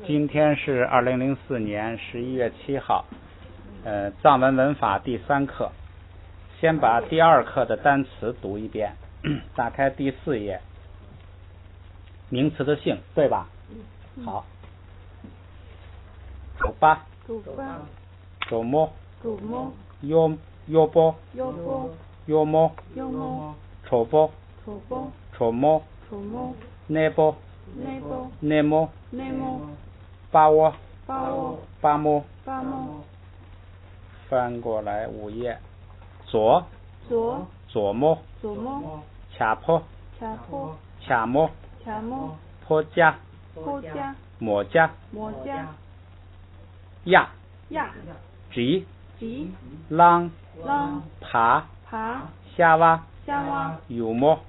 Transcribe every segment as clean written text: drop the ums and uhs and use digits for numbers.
今天是2004年11月7号，藏文文法第3课。先把第2课的单词读一遍，打开第4页，名词的性，对吧？好。走吧，走么，哟波，哟么，丑波，丑么，那波，内么，巴窝，巴么。翻过来5页，左么，恰坡，恰么，坡加，抹加，呀，吉，啷，爬，夏娃，有么，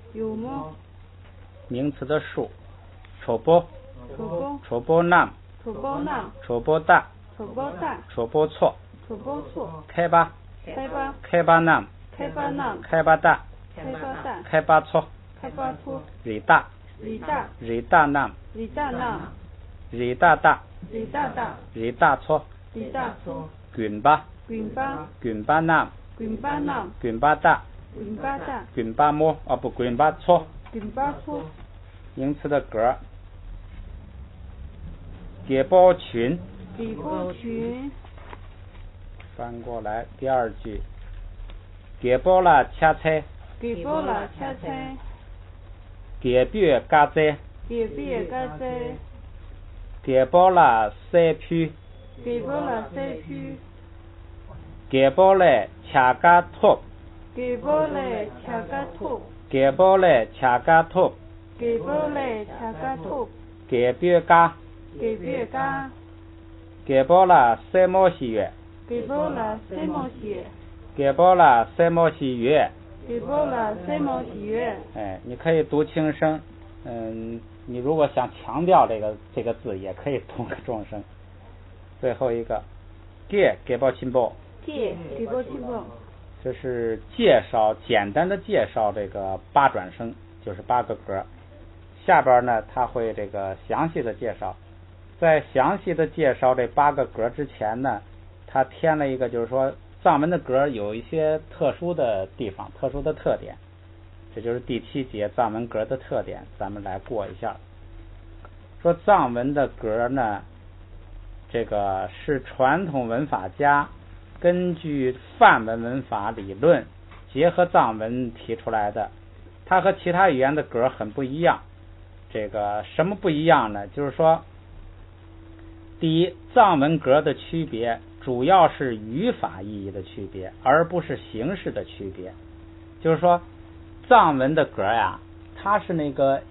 名词的数，丑波nam，丑波大，丑波错，开巴nam，开巴大，开巴错，里大nam，里大大，里大错，滚巴nam，滚巴大，滚巴么不滚巴错，名词的格，给包群，翻过来第2句，给包了恰菜，给别嘎在，给包了塞区，给包了恰嘎托，给包了恰嘎托，给别嘎，给包了塞毛西月，给包了塞毛西月，你可以读轻声，你如果想强调这个字，也可以读个重声。最后一个，给包亲包，这是简单的介绍这个8转声，就是8个格。下边呢，他会这个详细的介绍。在详细的介绍这8个格之前呢，他添了一个，就是说藏文的格有一些特殊的地方，特殊的特点。这就是第7节藏文格的特点，咱们来过一下。说藏文的格呢，这个是传统文法家根据梵文文法理论结合藏文提出来的，它和其他语言的格很不一样。这个什么不一样呢？就是说，第一，藏文格的区别主要是语法意义的区别，而不是形式的区别。就是说，藏文的格呀，它是那个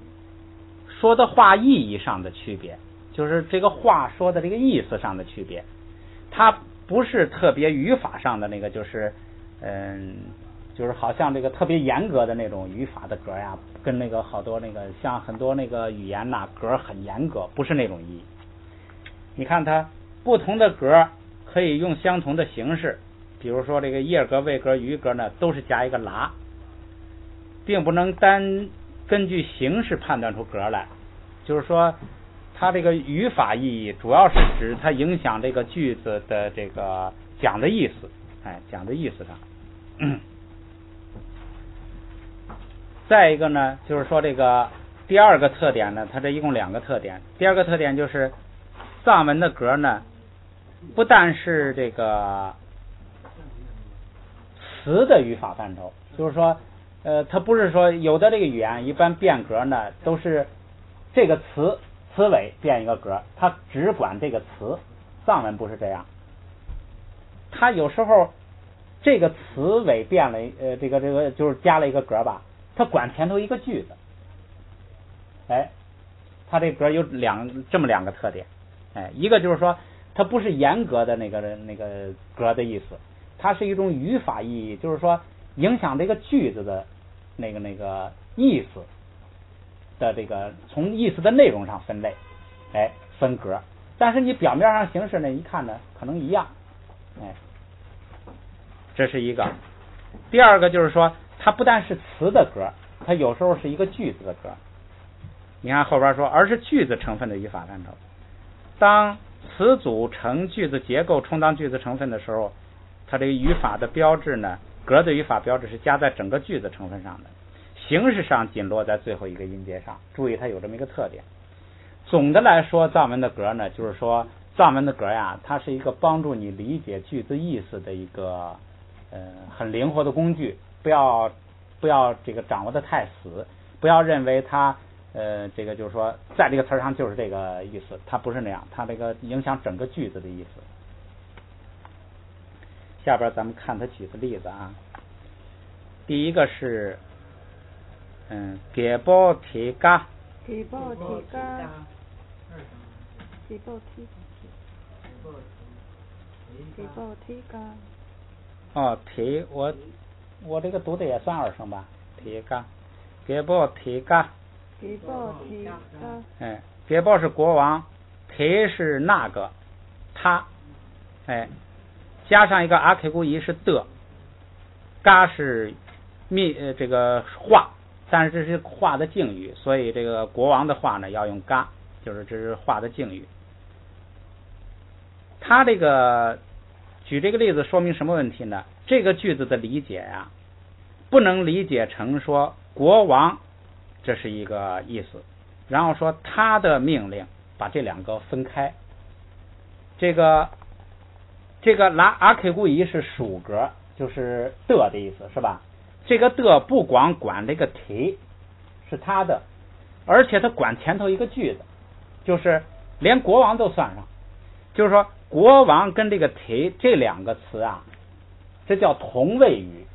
说的话意义上的区别，就是这个话说的这个意思上的区别，它不是特别语法上的那个，就是好像这个特别严格的那种语法的格呀，跟那个好多那个像很多那个语言呐格很严格，不是那种意义。你看它不同的格可以用相同的形式，比如说这个叶格、位格、余格呢，都是加一个拉，并不能单根据形式判断出格来。就是说，它这个语法意义主要是指它影响这个句子的这个讲的意思，讲的意思上。再一个呢，就是说这个第2个特点呢，它这一共2个特点。第2个特点就是藏文的格呢，不但是这个词的语法范畴，就是说它不是说有的这个语言一般变格呢，都是这个词尾变一个格，它只管这个词。藏文不是这样，它有时候这个词尾变了，这个就是加了一个格吧，它管前头一个句子。它这格有这么2个特点。一个就是说，它不是严格的那个格的意思，它是一种语法意义，就是说影响这个句子的那个意思的这个从意思的内容上分类，分格。但是你表面上形式呢，一看呢可能一样，这是一个。第二个就是说，它不但是词的格，它有时候是一个句子的格。你看后边说，而是句子成分的语法范畴。当词组成句子结构充当句子成分的时候，它这个语法的标志呢，格的语法标志是加在整个句子成分上的，形式上仅落在最后一个音节上。注意它有这么一个特点。总的来说，藏文的格呢，就是说藏文的格呀，它是一个帮助你理解句子意思的一个很灵活的工具。不要这个掌握的太死，不要认为它这个就是说在这个词上就是这个意思，它不是那样，它这个影响整个句子的意思。下边咱们看他举个例子啊。第一个是给报提嘎，给报提嘎，给报提，给报提嘎。哦，提我这个读的也算二声吧，提嘎，给报提嘎，给报提嘎。给报是国王，提是那个他，加上一个阿 K 古仪是的，嘎是这个话，但是这是话的敬语，所以这个国王的话呢要用嘎，就是这是话的敬语。他这个举这个例子说明什么问题呢？这个句子的理解呀，不能理解成说国王这是一个意思，然后说他的命令，把这两个分开。这个拿阿 K 古仪是属格，就是的意思是吧？这个的不光管这个提是他的，而且他管前头一个句子，就是连国王都算上。就是说国王跟这个提这两个词啊，这叫同位语，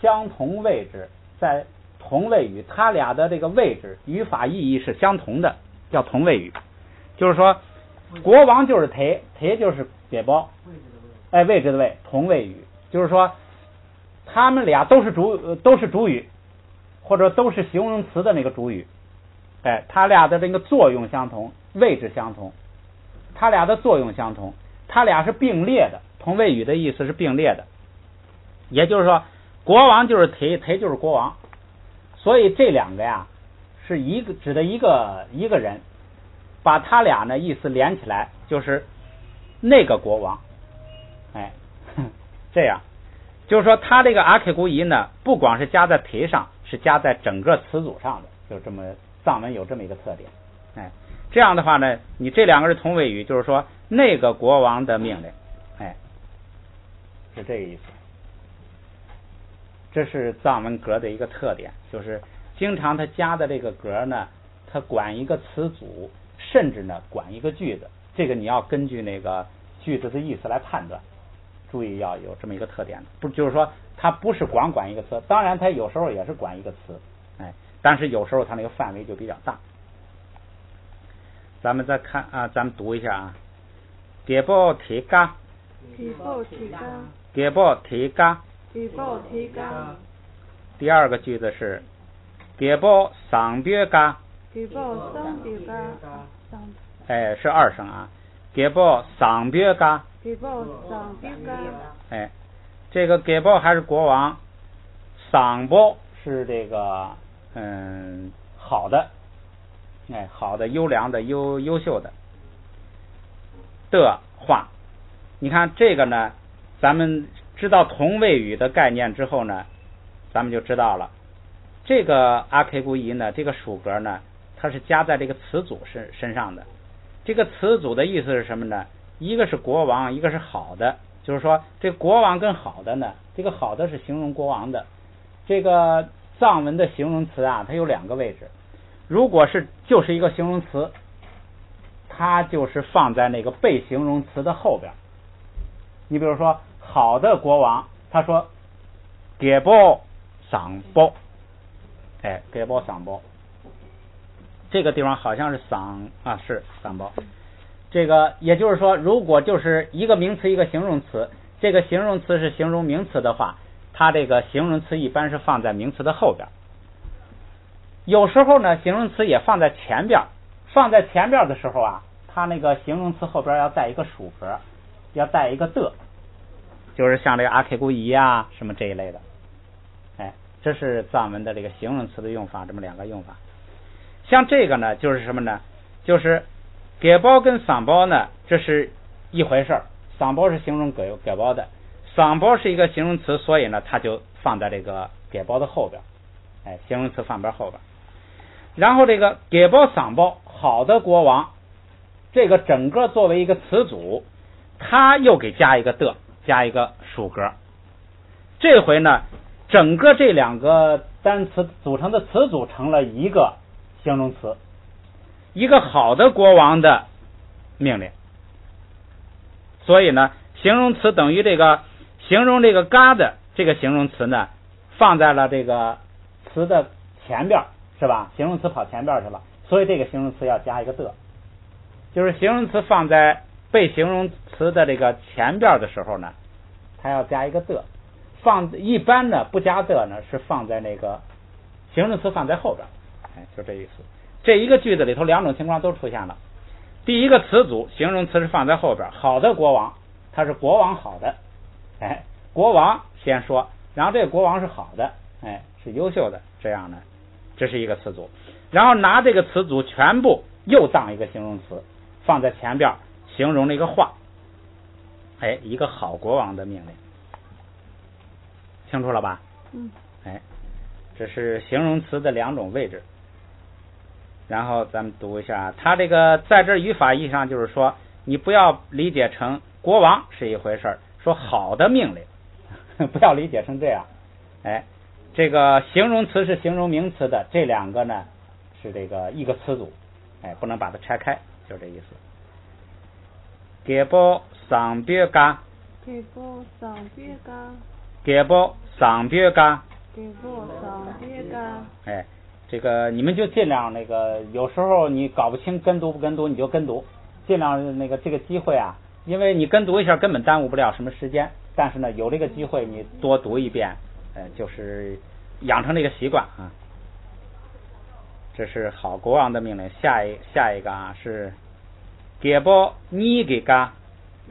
相同位置，在同位语，它俩的这个位置语法意义是相同的，叫同位语。就是说国王就是提，提就是给包，位置的位，同位语，就是说他们俩都是主语，或者都是形容词的那个主语，他俩的这个作用相同，位置相同，他俩的作用相同，他俩是并列的，同位语的意思是并列的。也就是说国王就是提，提就是国王，所以这两个呀是指的一个人，把他俩呢意思连起来就是那个国王。这样就是说他这个阿 K 古仪呢，不光是加在提上，是加在整个词组上的，就这么藏文有这么一个特点。这样的话呢，你这两个是同位语，就是说那个国王的命令，是这个意思。这是藏文格的一个特点，就是经常它加的这个格呢，它管一个词组，甚至呢管一个句子，这个你要根据那个句子的意思来判断。注意要有这么一个特点，不就是说它不是光管一个词，当然它有时候也是管一个词，但是有时候它那个范围就比较大。咱们再看啊，咱们读一下啊，给报提嘎，给报提嘎，给报提嘎，给报提嘎。第二个句子是给报桑别嘎，给报桑别嘎，是二声啊，给报桑别嘎，给报桑别嘎。这个给报还是国王，桑报是这个好的，好的，优良的，优秀的话。你看这个呢，咱们知道同位语的概念之后呢，咱们就知道了这个阿 K 古仪呢，这个属格呢，它是加在这个词组身上的。这个词组的意思是什么呢？一个是国王，一个是好的，就是说这个国王跟好的呢，这个好的是形容国王的。这个藏文的形容词啊，它有两个位置，如果就是一个形容词，它就是放在那个被形容词的后边。你比如说好的国王，他说给报赏报，给报赏报，这个地方好像是赏啊，是赏报。这个也就是说，如果就是一个名词一个形容词，这个形容词是形容名词的话，它这个形容词一般是放在名词的后边。有时候呢，形容词也放在前边，放在前边的时候啊，它那个形容词后边要带一个属格，要带一个的，就是像这个阿 K 古仪啊什么这一类的。这是藏文的这个形容词的用法，这么两个用法。像这个呢，就是什么呢？就是给包跟桑包呢，这是一回事儿。桑包是形容给包的，桑包是一个形容词，所以呢，它就放在这个给包的后边，形容词放边后边。然后这个给包桑包好的国王，这个整个作为一个词组，它又给加一个的，加一个属格。这回呢，整个这两个单词组成的词组成了一个形容词，一个好的国王的命令。所以呢，形容词等于这个形容这个嘎的这个形容词呢，放在了这个词的前边，是吧？形容词跑前边去了，所以这个形容词要加一个的，就是形容词放在被形容词的这个前边的时候呢，它要加一个的。一般呢不加的呢，是放在那个形容词放在后边，就这意思。这一个句子里头两种情况都出现了。第一个词组形容词是放在后边，好的国王，他是国王好的，国王先说，然后这个国王是好的，是优秀的，这样呢，这是一个词组。然后拿这个词组全部又当一个形容词放在前边，形容那个话，一个好国王的命令，清楚了吧？这是形容词的两种位置。然后咱们读一下，它这个在这语法意义上就是说，你不要理解成国王是一回事，说好的命令，不要理解成这样。这个形容词是形容名词的，这两个呢是这个一个词组，不能把它拆开，就这意思。给包桑别嘎，给包桑别嘎，给包桑别嘎，给包桑别嘎。这个你们就尽量那个，有时候你搞不清跟读不跟读，你就跟读，尽量那个这个机会啊，因为你跟读一下根本耽误不了什么时间，但是呢有这个机会你多读一遍，就是养成这个习惯啊。这是好国王的命令。下一个啊是给包你给嘎，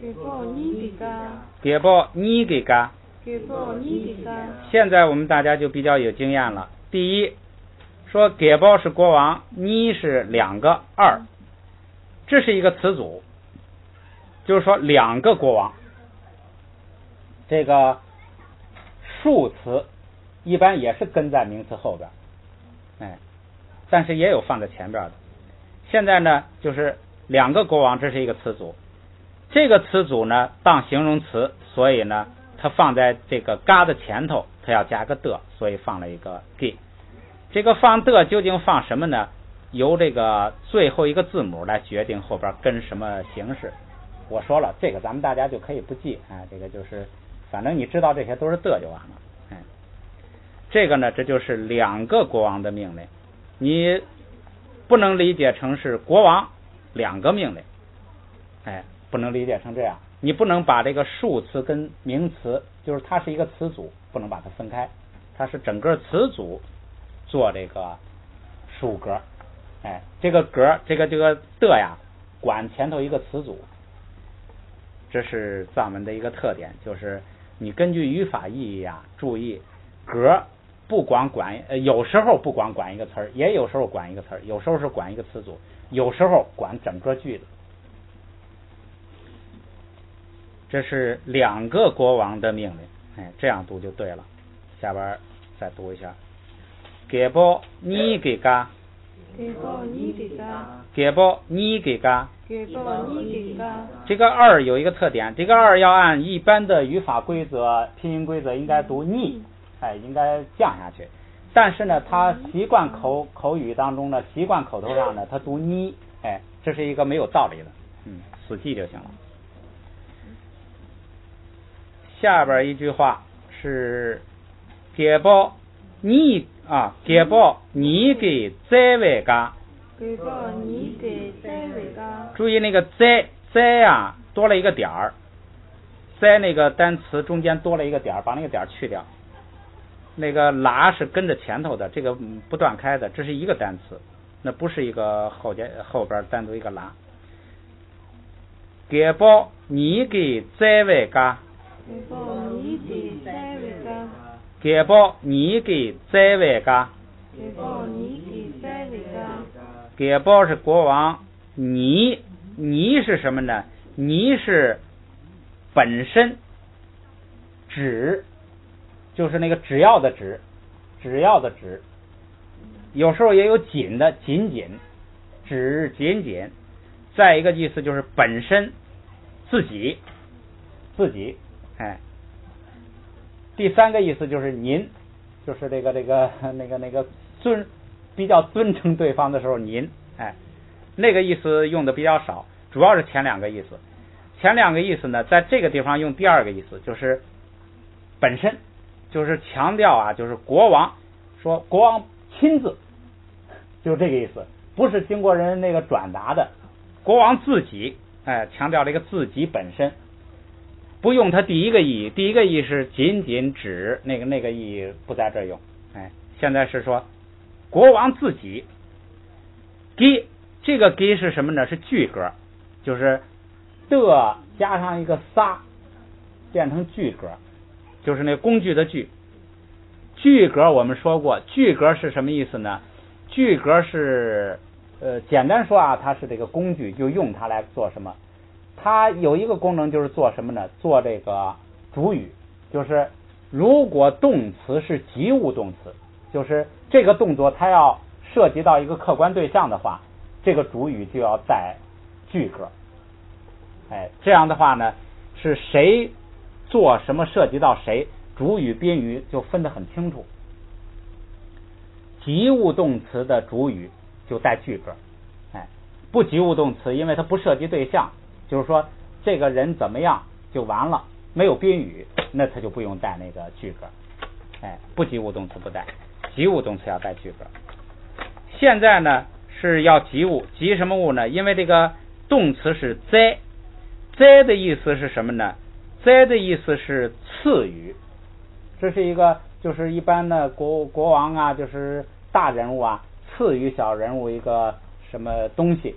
给包你给嘎，给包你给嘎，给包你给嘎。现在我们大家就比较有经验了。第一，说给包是国王，你是两个二，这是一个词组，就是说两个国王。这个数词一般也是跟在名词后边，但是也有放在前边的。现在呢就是两个国王，这是一个词组，这个词组呢当形容词，所以呢它放在这个嘎的前头，它要加个的，所以放了一个给。这个放的究竟放什么呢？由这个最后一个字母来决定后边跟什么形式。我说了，这个咱们大家就可以不记，这个就是反正你知道这些都是的就完了。这个呢，这就是两个国王的命令，你不能理解成是国王两个命令，不能理解成这样。你不能把这个数词跟名词，就是它是一个词组，不能把它分开，它是整个词组做这个属格，这个格这个的呀，管前头一个词组，这是藏文的一个特点，就是你根据语法意义啊，注意格不光管有时候不光管一个词儿，也有时候管一个词儿，有时候是管一个词组，有时候管整个句子。这是两个国王的命令，这样读就对了。下边再读一下。给包你给嘎，给包你给嘎，给包你给嘎，给包你给嘎。这个二有一个特点，这个二要按一般的语法规则、拼音规则应该读你，应该降下去。但是呢，它习惯口语当中呢，习惯口头上呢，它读你，这是一个没有道理的，死记就行了。下边一句话是给包你给包你给在位嘎，给包你给在位嘎。注意那个在啊多了一个点儿，在那个单词中间多了一个点儿，把那个点儿去掉。那个拉是跟着前头的，这个不断开的，这是一个单词，那不是一个后边单独一个拉。给包你给在位嘎，给包你给在位嘎，给包你给在位嘎，给包你给在位嘎。给包是国王，你你是什么呢？你是本身只，就是那个只要的只，只要的只，有时候也有仅的仅仅，只仅仅。再一个意思就是本身自己，自己，哎。第三个意思就是您，就是那个比较尊称对方的时候您，哎，那个意思用的比较少，主要是前两个意思。前两个意思呢，在这个地方用第二个意思，就是本身，就是强调啊，就是国王说国王亲自，就这个意思，不是经过人那个转达的，国王自己，哎，强调这个自己本身。不用它第一个意义，第一个意义是仅仅指那个意义不在这用，哎，现在是说国王自己给，这个给是什么呢？是句格，就是的加上一个撒变成句格，就是那工具的句。句格我们说过，句格是什么意思呢？句格是简单说啊，它是这个工具，就用它来做什么？它有一个功能就是做什么呢？做这个主语，就是如果动词是及物动词，就是这个动作它要涉及到一个客观对象的话，这个主语就要带句格。哎，这样的话呢，是谁做什么涉及到谁，主语宾语就分得很清楚。及物动词的主语就带句格，哎，不及物动词，因为它不涉及对象。就是说这个人怎么样就完了，没有宾语，那他就不用带那个句格，哎，不及物动词不带，及物动词要带句格。现在呢是要及物，及什么物呢？因为这个动词是在，在的意思是什么呢？在的意思是赐予，这是一个就是一般的国王啊，就是大人物啊，赐予小人物一个什么东西。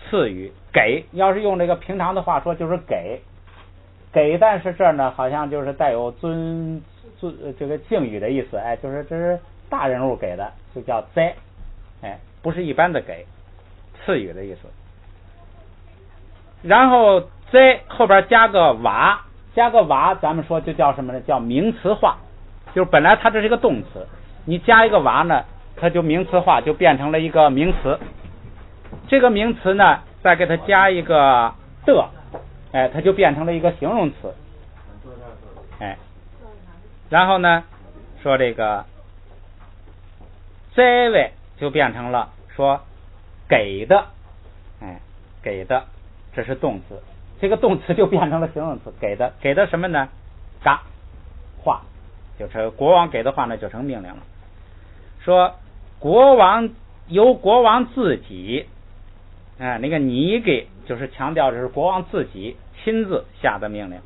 赐予给，要是用这个平常的话说就是给，但是这儿呢好像就是带有尊这个敬语的意思，哎，就是这是大人物给的，就叫在，哎，不是一般的给，赐予的意思。然后在后边加个瓦，咱们说就叫什么呢？叫名词化，就是本来它这是一个动词，你加一个瓦呢，它就名词化，就变成了一个名词。这个名词呢，再给它加一个的，哎，它就变成了一个形容词，哎，然后呢，说这个在位就变成了说给的，哎，给的，这是动词，这个动词就变成了形容词，给的什么呢？嘎话，就成国王给的话呢，就成命令了。说由国王自己。那个你给就是强调的是国王自己亲自下的命令，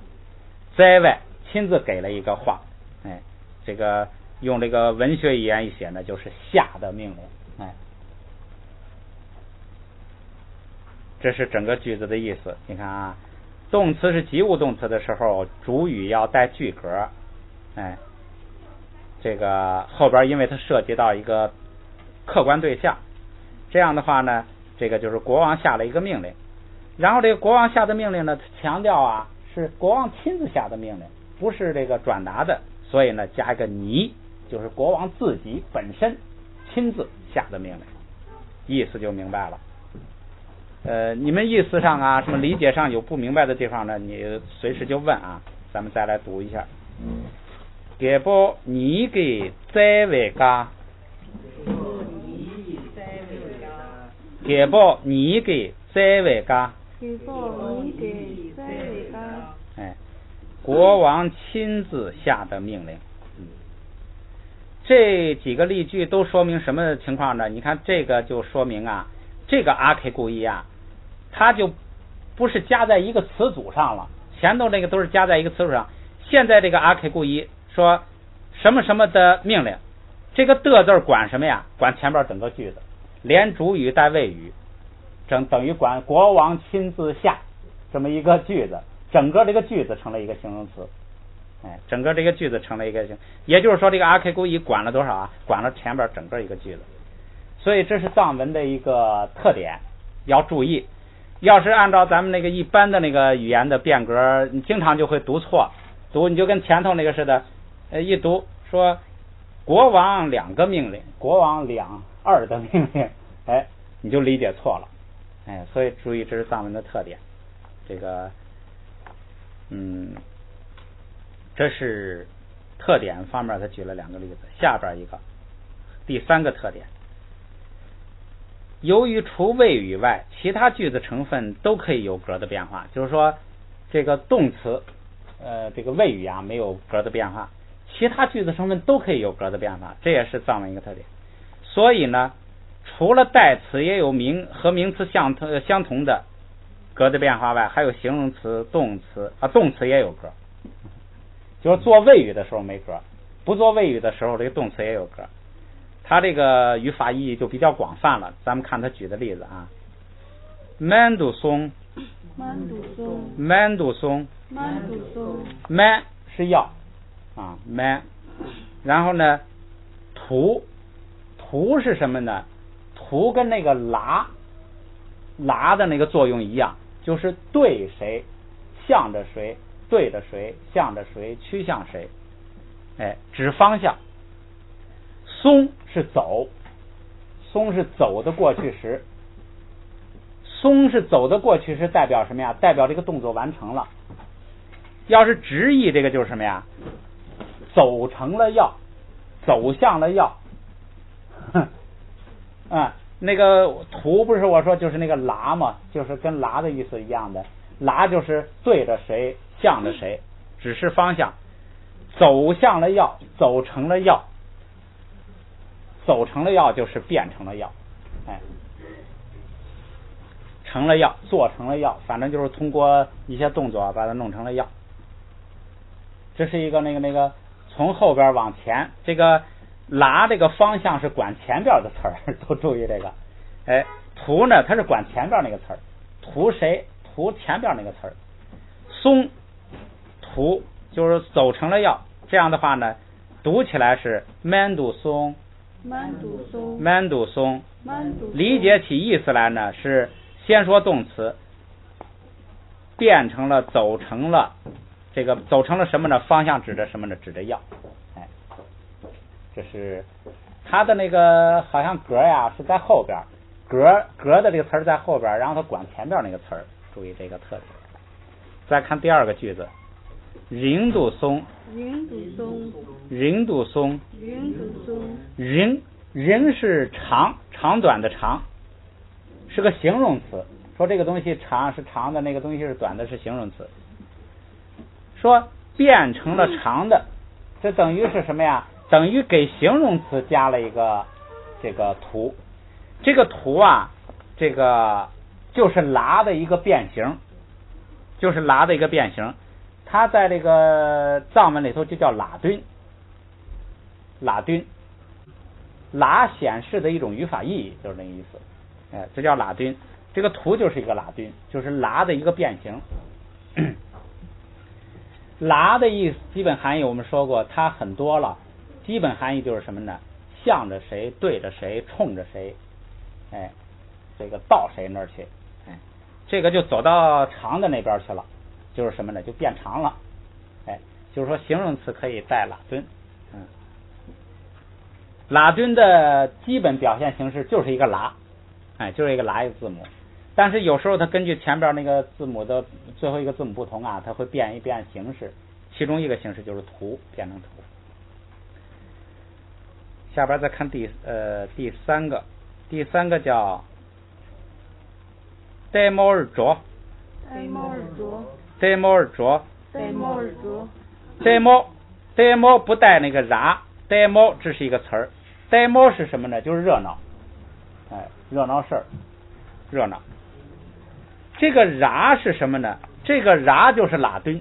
在外亲自给了一个话，哎，这个用这个文学语言一写呢，就是下的命令，哎，这是整个句子的意思。你看啊，动词是及物动词的时候，主语要带句格，哎，这个后边因为它涉及到一个客观对象，这样的话呢。这个就是国王下了一个命令，然后这个国王下的命令呢，强调啊是国王亲自下的命令，不是这个转达的，所以呢加一个你，就是国王自己本身亲自下的命令，意思就明白了。你们意思上啊，什么理解上有不明白的地方呢，你随时就问啊，咱们再来读一下。给不你给在位嘎。给报你给在位嘎，哎，国王亲自下的命令。这几个例句都说明什么情况呢？你看这个就说明啊，这个阿 K 故意啊，它就不是加在一个词组上了，前头那个都是加在一个词组上，现在这个阿 K 故意说什么什么的命令，这个的字管什么呀？管前边整个句子。连主语带谓语，等于管国王亲自下这么一个句子，整个这个句子成了一个形容词，哎，整个这个句子成了一个也就是说这个阿 K 故意管了多少啊？管了前边整个一个句子，所以这是藏文的一个特点，要注意。要是按照咱们那个一般的那个语言的变格，你经常就会读错，你就跟前头那个似的，一读说国王2个命令，国王2的命令，你就理解错了，所以注意这是藏文的特点。这个，这是特点方面，他举了2个例子。下边一个，第3个特点，由于除谓语外，其他句子成分都可以有格的变化，就是说，这个动词，这个谓语啊没有格的变化，其他句子成分都可以有格的变化，这也是藏文一个特点。所以呢，除了代词也有和名词相同的格的变化外，还有形容词、动词动词也有格，就是做谓语的时候没格，不做谓语的时候这个动词也有格。它这个语法意义就比较广泛了，咱们看他举的例子啊。Mandu song man 是要man， 然后呢图是什么呢？图跟那个拉的那个作用一样，就是对谁，向着谁，对着谁，向着谁，趋向谁，指方向。松是走，松是走的过去时，松是走的过去时代表什么呀？代表这个动作完成了。要是直译，这个就是什么呀？走成了要，走向了要。那个图不是我说就是那个拉嘛，就是跟拉的意思一样的，拉就是对着谁，向着谁，指示方向。走向了要，走成了要，走成了要就是变成了要，成了要，做成了要，反正就是通过一些动作把它弄成了要。这是一个那个从后边往前，这个拉这个方向是管前边的词儿，都注意这个。图呢，它是管前边那个词儿，图谁？图前边那个词儿。松图就是走成了要，这样的话呢，读起来是 mandu song， 理解起意思来呢，是先说动词，变成了走成了，这个走成了什么呢？方向指着什么呢？指着要。这是它的那个好像格呀是在后边，格的这个词儿在后边，然后它管前边那个词儿，注意这个特点。再看第2个句子，人度松，人是长短的长，是个形容词，说这个东西长是长的，那个东西是短的，是形容词。说变成了长的，这等于是什么呀？等于给形容词加了一个这个图，这个图啊，这个就是拉的一个变形，它在这个藏文里头就叫拉敦，拉显示的一种语法意义，就是那个意思。这叫拉敦，这个图就是一个拉敦，就是拉的一个变形。拉的意思基本含义我们说过，它很多了。基本含义就是什么呢？向着谁，对着谁，冲着谁，这个到谁那儿去，这个就走到长的那边去了，就是什么呢？就变长了，就是说形容词可以带拉敦，拉敦的基本表现形式就是一个拉，就是一个拉一个字母，但是有时候它根据前边那个字母的最后一个字母不同啊，它会变一变形式，其中一个形式就是图，变成图。下边再看第3个叫呆猫儿啄，呆猫不带那个ra，呆猫这是一个词儿，呆猫是什么呢？就是热闹，热闹事儿，热闹。这个ra是什么呢？这个ra就是拉敦，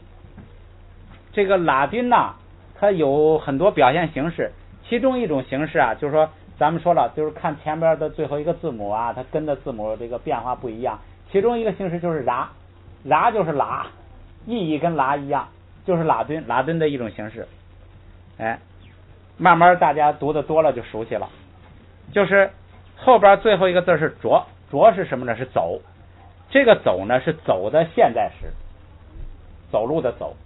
这个拉敦呐，它有很多表现形式。其中一种形式啊，就是说咱们说了，就是看前边的最后一个字母啊，它跟的字母这个变化不一样。其中一个形式就是ra就是拉，意义跟拉一样，就是拉敦的一种形式。慢慢大家读的多了就熟悉了。就是后边最后一个字是啄是什么呢？是走。这个走呢是走的现在时，走路的走，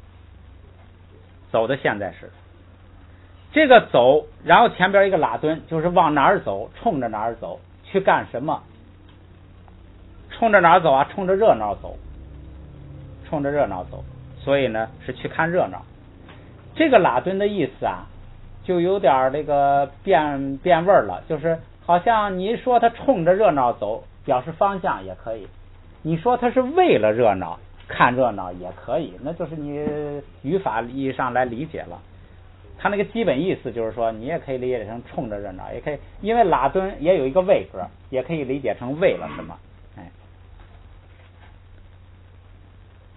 走的现在时。这个走，然后前边一个拉敦，就是往哪儿走，冲着哪儿走，去干什么？冲着哪儿走啊？冲着热闹走，冲着热闹走。所以呢，是去看热闹。这个拉敦的意思啊，就有点这个变味了，就是好像你说他冲着热闹走，表示方向也可以；你说他是为了热闹看热闹也可以，那就是你语法意义上来理解了。他那个基本意思就是说，你也可以理解成冲着热闹，也可以，因为拉敦也有一个为格，也可以理解成为了什么。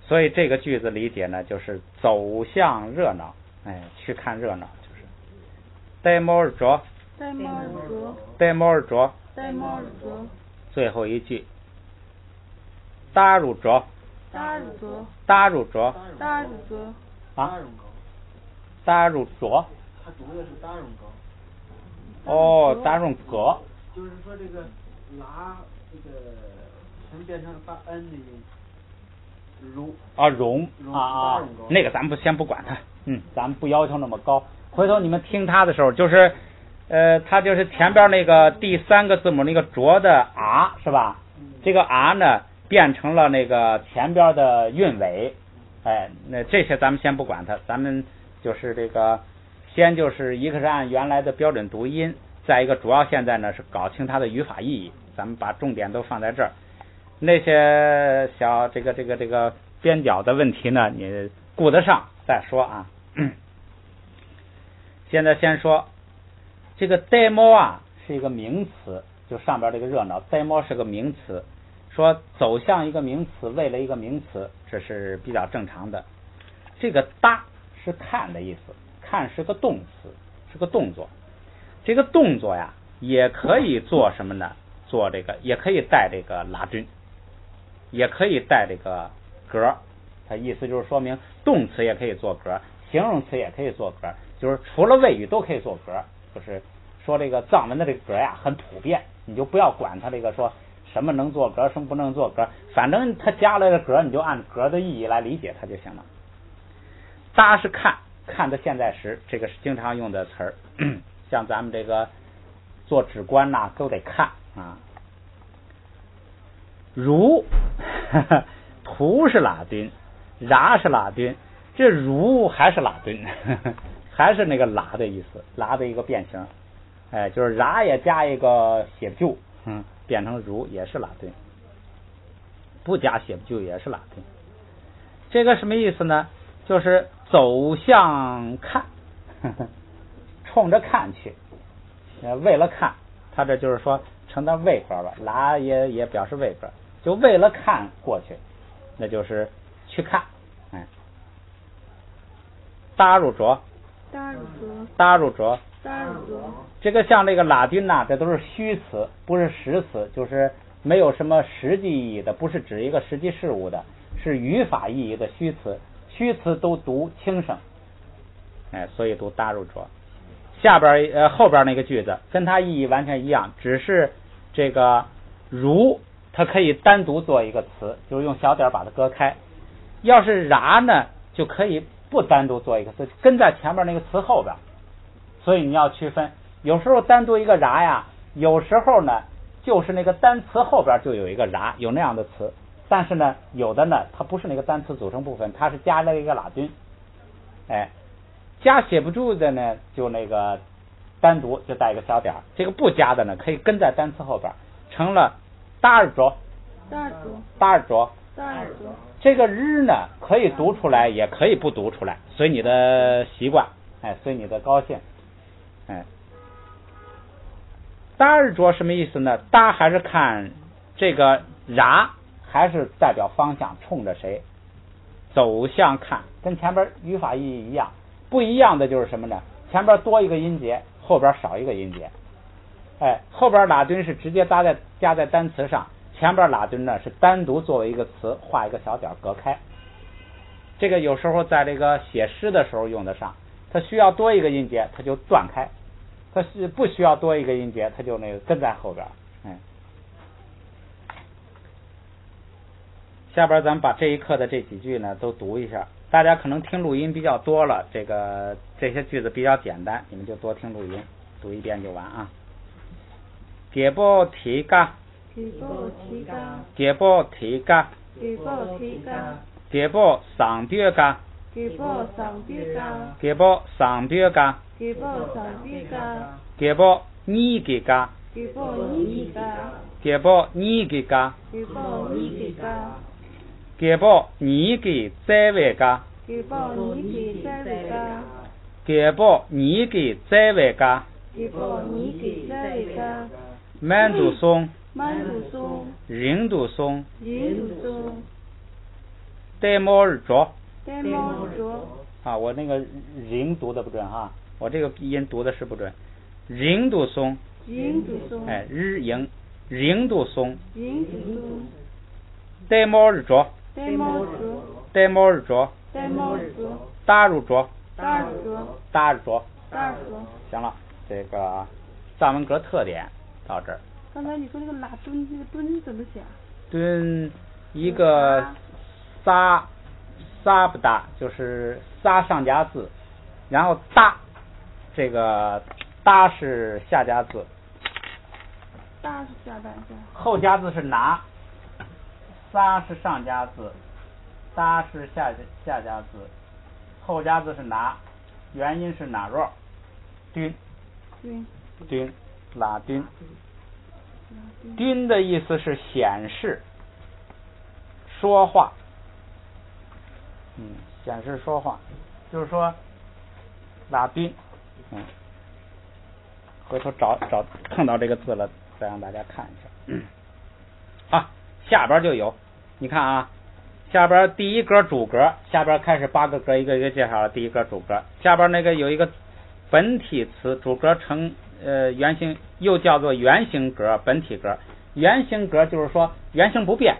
所以这个句子理解呢，就是走向热闹，去看热闹，就是。戴帽儿着，戴帽儿着，戴帽儿着，戴帽儿着。最后一句，打入着，打入着，打入着，打入着。啊？打入着。它读的是打入高。哦，打入格。就是说这个拉这个先变成把 n 的容啊，那个咱们先不管它，咱们不要求那么高。回头你们听它的时候，就是它就是前边那个第三个字母那个着的 r 是吧？这个 r 呢变成了那个前边的韵尾，那这些咱们先不管它，咱们就是这个先就是一个是按原来的标准读音，再一个主要现在呢是搞清它的语法意义，咱们把重点都放在这儿。那些小这个边角的问题呢，你顾得上再说啊。现在先说这个 demo 啊是一个名词，就上边这个热闹 demo 是个名词，说走向一个名词，为了一个名词，这是比较正常的。这个搭是看的意思，看是个动词，是个动作。这个动作呀也可以做什么呢？做这个也可以带这个拉敦，也可以带这个格，它意思就是说明动词也可以做格，形容词也可以做格，就是除了谓语都可以做格。就是说这个藏文的这个格呀很普遍，你就不要管它这个说什么能做格，什么不能做格，反正它加了个格，你就按格的意义来理解它就行了。搭是看的现在时，这个是经常用的词儿，像咱们这个做指观呐都得看啊。如图是拉敦，拉是拉敦，这如还是拉敦，还是那个拉的意思，拉的一个变形，就是拉也加一个写不就，变成如也是拉敦，不加写不就也是拉敦。这个什么意思呢？就是走向看，冲着看去，为了看，他这就是说成了为格了，拉也表示为格，就为了看过去，那就是去看。搭入着，搭入着，搭入着，搭入着。这个像这个拉敦呐，这都是虚词，不是实词，就是没有什么实际意义的，不是指一个实际事物的，是语法意义的虚词。虚词都读轻声，所以读搭入着。下边后边那个句子跟它意义完全一样，只是这个如它可以单独做一个词，就是用小点把它割开。要是然呢，就可以不单独做一个词，跟在前面那个词后边。所以你要区分，有时候单独一个然呀，有时候呢就是那个单词后边就有一个然，有那样的词。但是呢，有的呢，它不是那个单词组成部分，它是加了一个拉敦，加写不住的呢，就那个单独就带一个小点，这个不加的呢，可以跟在单词后边，成了搭入着，搭入着，搭入着，搭入着。这个日呢，可以读出来，也可以不读出来，随你的习惯，随你的高兴，搭入着什么意思呢？搭还是看这个然。还是代表方向，冲着谁走向看，跟前边语法意义一样。不一样的就是什么呢？前边多一个音节，后边少一个音节。后边拉敦是直接加在单词上，前边拉敦呢是单独作为一个词，画一个小点隔开。这个有时候在这个写诗的时候用得上，它需要多一个音节，它就断开；它是不需要多一个音节，它就那个跟在后边。下边咱们把这一课的这几句呢都读一下。大家可能听录音比较多了，这些句子比较简单，你们就多听录音，读一遍就完啊。给波提嘎，给波提嘎，给波上边嘎，给波上边嘎，给波你给嘎，给波你给嘎，给波你给在位嘎，给波你给在位嘎，满都松，人都松，戴帽儿着。啊，我那个人读的不准哈，我这个音读的是不准。人都松，哎，日音，人都松。戴帽儿着，戴帽儿着，大入着，大入着。行了，这个藏文格特点到这儿。刚才你说那个拉蹲，那个蹲怎么写？蹲一个撒不大，就是撒上加字，然后大，这个大是下加字。大是下加字。后加字是拿，撒是上加字，大是下加字，后加字是拿，原因是哪弱？蹲，拉蹲。蹲的意思是显示说话，显示说话，就是说拉蹲，回头找碰到这个字了再让大家看一下。好，下边就有，你看啊，下边第一格主格，下边开始8个格一个一个介绍了。第一格主格，下边那个有一个本体词，主格成原形，又叫做原形格、本体格。原形格就是说原形不变，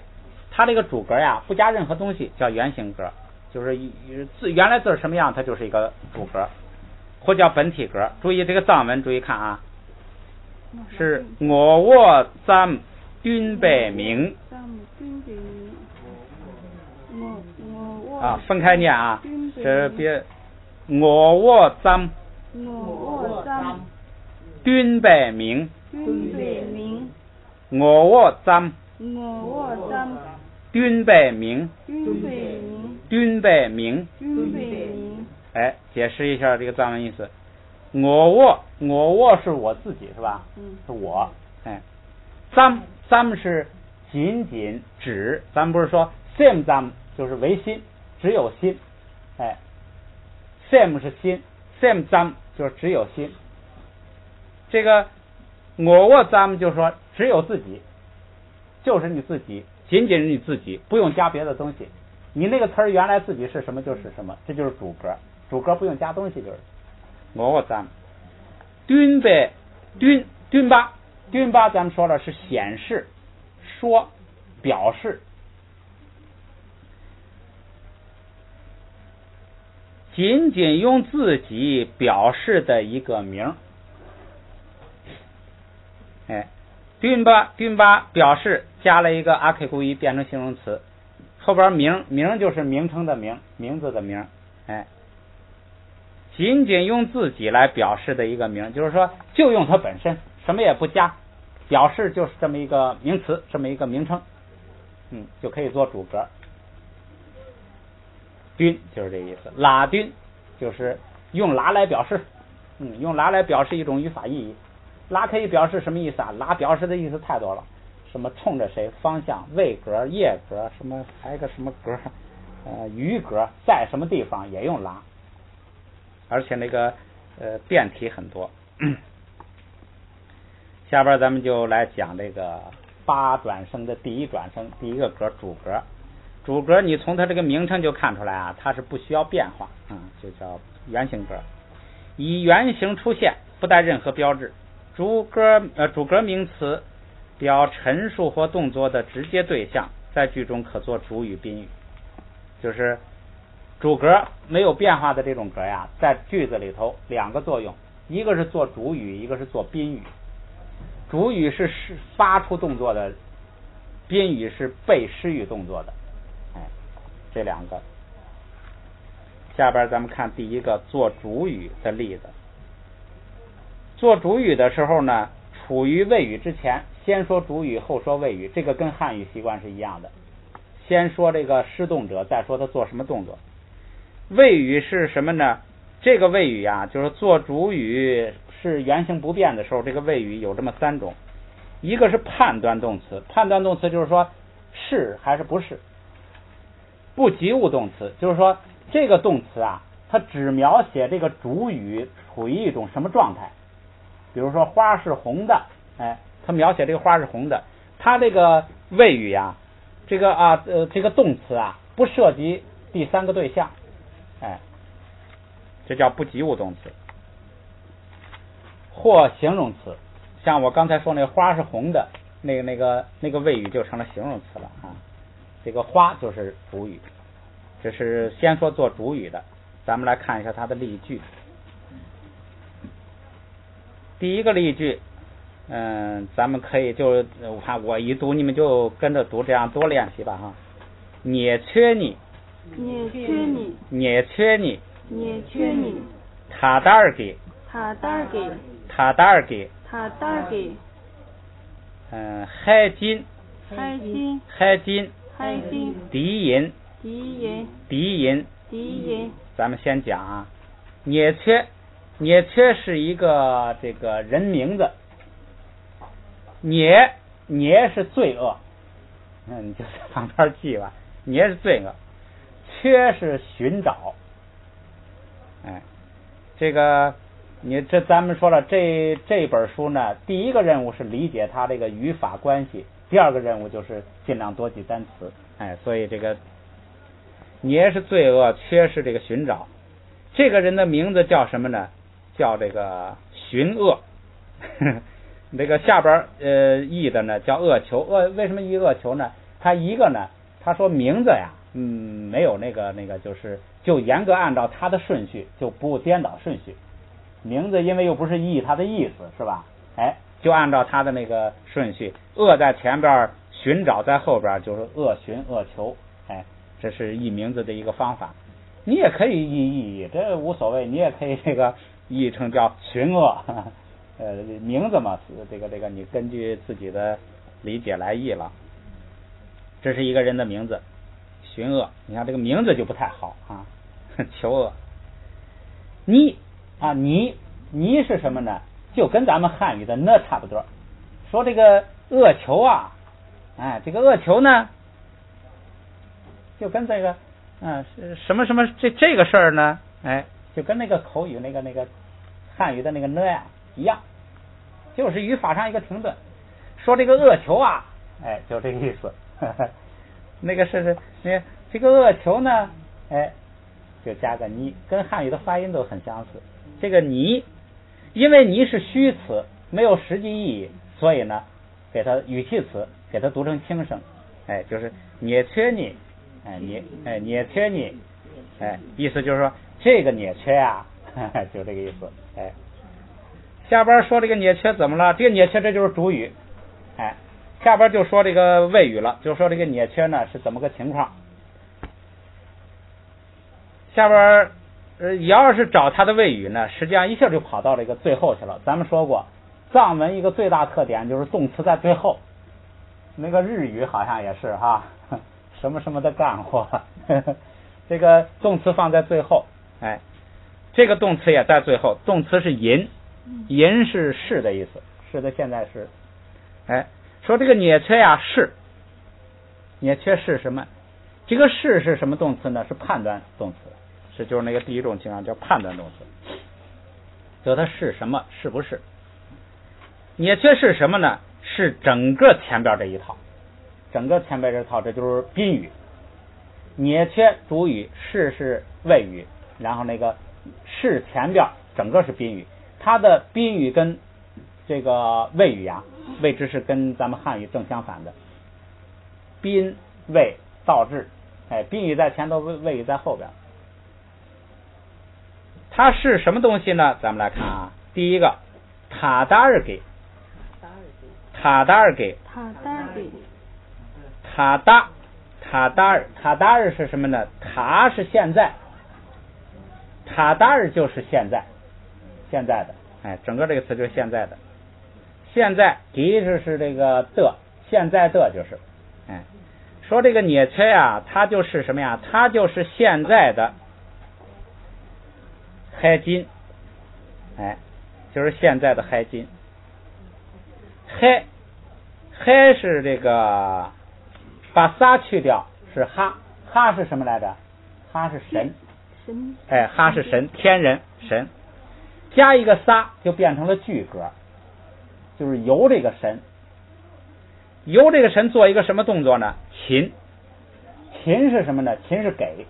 它这个主格呀不加任何东西，叫原形格，就是字原来字什么样，它就是一个主格，或叫本体格。注意这个藏文，注意看啊，是我咱敦北明啊，分开念啊，这别我咱敦北明，我咱敦北明，敦北明。哎，解释一下这个藏文意思。我是我自己是吧？是我。哎，咱是仅仅指，咱不是说 same 咱就是唯心，只有心。哎 ，same 是心 ，same 咱就是只有心。这个我咱们就说只有自己，就是你自己，仅仅是你自己，不用加别的东西。你那个词儿原来自己是什么就是什么，这就是主格，主格不用加东西就是。我咱们敦巴咱们说了是显示、说、表示，仅仅用自己表示的一个名。哎，敦巴表示加了一个阿 K 故意变成形容词，后边名就是名称的名，名字的名。哎，仅仅用自己来表示的一个名，就是说就用它本身，什么也不加，表示就是这么一个名词，这么一个名称，就可以做主格。敦就是这意思，拉敦就是用拉来表示，用拉来表示一种语法意义。拉可以表示什么意思啊？拉表示的意思太多了，什么冲着谁、方向、位格、业格，什么还有一个什么格，余格，在什么地方也用拉，而且那个变体很多。下边咱们就来讲这个8转声的第一转声，第一个格主格。主格你从它这个名称就看出来啊，它是不需要变化，就叫原形格，以原形出现，不带任何标志。主格名词表陈述或动作的直接对象，在句中可做主语、宾语。就是主格没有变化的这种格呀，在句子里头2个作用，一个是做主语，一个是做宾语。主语是发出动作的，宾语是被施予动作的。这两个。下边咱们看第一个做主语的例子。做主语的时候呢，处于谓语之前，先说主语后说谓语，这个跟汉语习惯是一样的。先说这个施动者，再说他做什么动作。谓语是什么呢？这个谓语啊，就是做主语是原形不变的时候，这个谓语有这么三种。一个是判断动词，判断动词就是说是还是不是。不及物动词就是说这个动词啊，它只描写这个主语处于一种什么状态。比如说花是红的，它描写这个花是红的。它这个谓语啊，这个动词啊，不涉及第三个对象，这叫不及物动词。或形容词，像我刚才说那个花是红的，那个谓语就成了形容词了啊。这个花就是主语，这是先说做主语的。咱们来看一下它的例句。第一个例句，咱们可以就我看我一读，你们就跟着读，这样多练习吧哈。捏缺你，捏缺你，捏缺你，捏缺你，他达尔给，他达尔给，他达尔给，他达尔给，海金，海金，海金，海金，低音，低音，低音，低音。咱们先讲啊，捏缺，捏缺是一个这个人名字，捏是罪恶，你就在旁边记吧，捏是罪恶，缺是寻找，这个咱们说了，这本书呢，第一个任务是理解它这个语法关系，第二个任务就是尽量多记单词，所以这个捏是罪恶，缺是这个寻找。这个人的名字叫什么呢？叫这个寻恶。这个下边译的呢叫恶囚。为什么译恶囚呢？他一个呢，他说名字呀，没有那个就严格按照他的顺序，就不颠倒顺序。名字因为又不是译他的意思，是吧？就按照他的那个顺序，恶在前边，寻找在后边，就是恶寻恶求。这是译名字的一个方法。你也可以译，这无所谓，你也可以这个译成叫寻恶，名字嘛，这个你根据自己的理解来译了。这是一个人的名字，寻恶。你看这个名字就不太好啊，求恶。你是什么呢？就跟咱们汉语的呢差不多。说这个恶求啊，这个恶求呢，就跟这个什么这个事儿呢，就跟那个口语那个汉语的那个呢呀一样，就是语法上一个停顿。说这个恶求啊，就这个意思。那个是这个恶求呢，就加个你，跟汉语的发音都很相似。这个你，因为你是虚词，没有实际意义，所以呢，给它语气词，给它读成轻声，就是捏缺你，捏缺你，意思就是说这个捏缺啊，就这个意思，下边说这个捏缺怎么了？这个捏缺这就是主语，下边就说这个谓语了，就说这个捏缺呢是怎么个情况。下边要是找它的谓语呢，实际上一下就跑到这个最后去了。咱们说过，藏文一个最大特点就是动词在最后，那个日语好像也是哈，什么什么的干活，这个动词放在最后，这个动词也在最后，动词是吟，吟是的意思，是的现在时。说这个捏缺呀是，捏缺是什么？这个是什么动词呢？是判断动词，就是那个第一种情况叫判断动词，就它是什么，是不是？捏缺是什么呢？是整个前边这一套，整个前边这一套，这就是宾语。捏缺主语，是谓语，然后那个是前边整个是宾语，它的宾语跟这个谓语啊，谓之是跟咱们汉语正相反的，宾谓倒置，宾语在前头，谓语在后边。它是什么东西呢？咱们来看啊，第一个，塔达尔给，塔达尔给，塔达尔给，塔达塔达尔是什么呢？塔是现在，塔达尔就是现在的，整个这个词就是现在的。现在迪是这个的，现在的就是，说这个涅切啊，它就是什么呀？它就是现在的海金，就是现在的海金。海是这个把撒去掉是哈是什么来着？哈是神，哈是神，天人神，加一个撒就变成了句格，就是由这个神做一个什么动作呢？勤是什么呢？勤是给，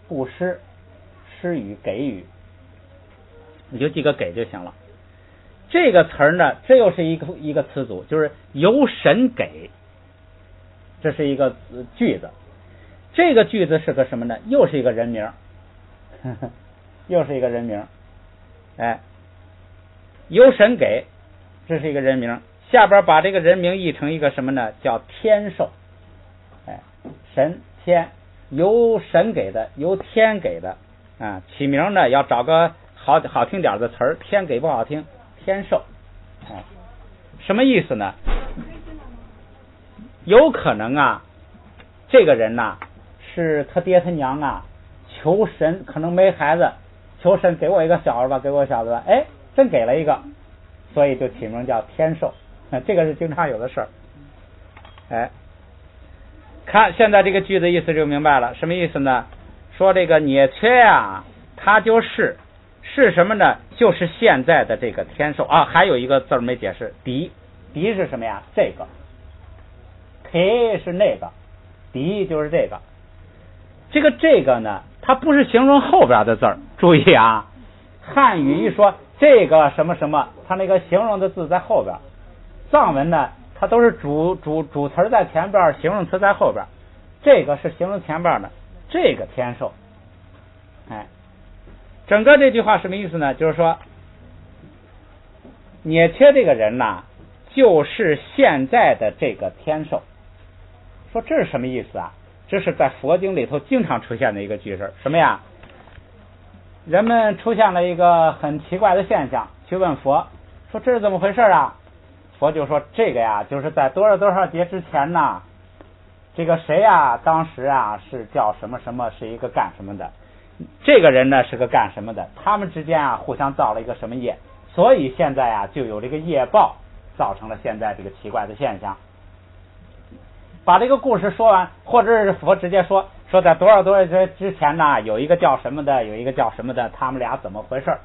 布施，施予，给予，你就记个给就行了。这个词儿呢，这又是一个词组，就是由神给，这是一个句子。这个句子是个什么呢？又是一个人名，又是一个人名，由神给，这是一个人名。下边把这个人名译成一个什么呢？叫天授，神天，由神给的，由天给的啊。起名呢要找个好听点的词儿，天给不好听，天授，什么意思呢？有可能啊，这个人呐，是他爹他娘啊，求神，可能没孩子，求神给我一个小孩吧，给我一个小子吧，真给了一个，所以就起名叫天授，这个是经常有的事儿。看现在这个句子意思就明白了，什么意思呢？说这个涅切啊，它就是什么呢？就是现在的这个天授啊。还有一个字没解释，敌是什么呀？这个 K 是那个，敌就是这个。这个呢，它不是形容后边的字儿，注意啊，汉语一说这个什么什么，它那个形容的字在后边。藏文呢，它都是主词在前边，形容词在后边。这个是形容前边的，这个天授。整个这句话什么意思呢？就是说，涅切这个人呐，就是现在的这个天授。说这是什么意思啊？这是在佛经里头经常出现的一个句式。什么呀？人们出现了一个很奇怪的现象，去问佛，说这是怎么回事啊？佛就说这个呀，就是在多少节之前呢，这个谁呀，当时啊是叫什么什么，是一个干什么的，这个人呢是个干什么的，他们之间啊互相造了一个什么业，所以现在啊就有这个业报，造成了现在这个奇怪的现象。把这个故事说完，或者是佛直接说在多少节之前呢，有一个叫什么的，有一个叫什么的，他们俩怎么回事？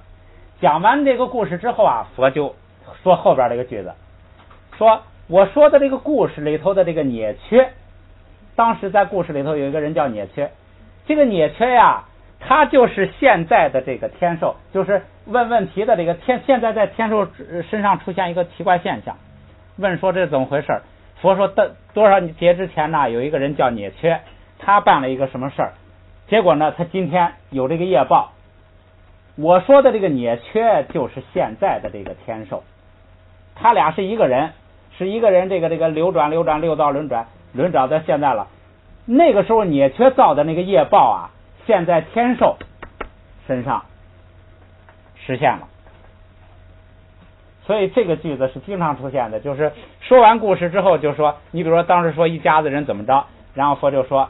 讲完这个故事之后啊，佛就说后边这个句子，说我说的这个故事里头的这个涅切，当时在故事里头有一个人叫涅切，这个涅切呀，他就是现在的这个天授，就是问问题的这个现在在天授身上出现一个奇怪现象，问说这是怎么回事？佛说多少节之前呢，有一个人叫涅切，他办了一个什么事儿，结果呢他今天有这个业报。我说的这个涅切就是现在的这个天授，他俩是一个人，这个流转六道轮转到现在了。那个时候涅切造的那个业报啊，现在天授身上实现了。所以这个句子是经常出现的，就是说完故事之后就说，你比如说当时说一家子人怎么着，然后佛就说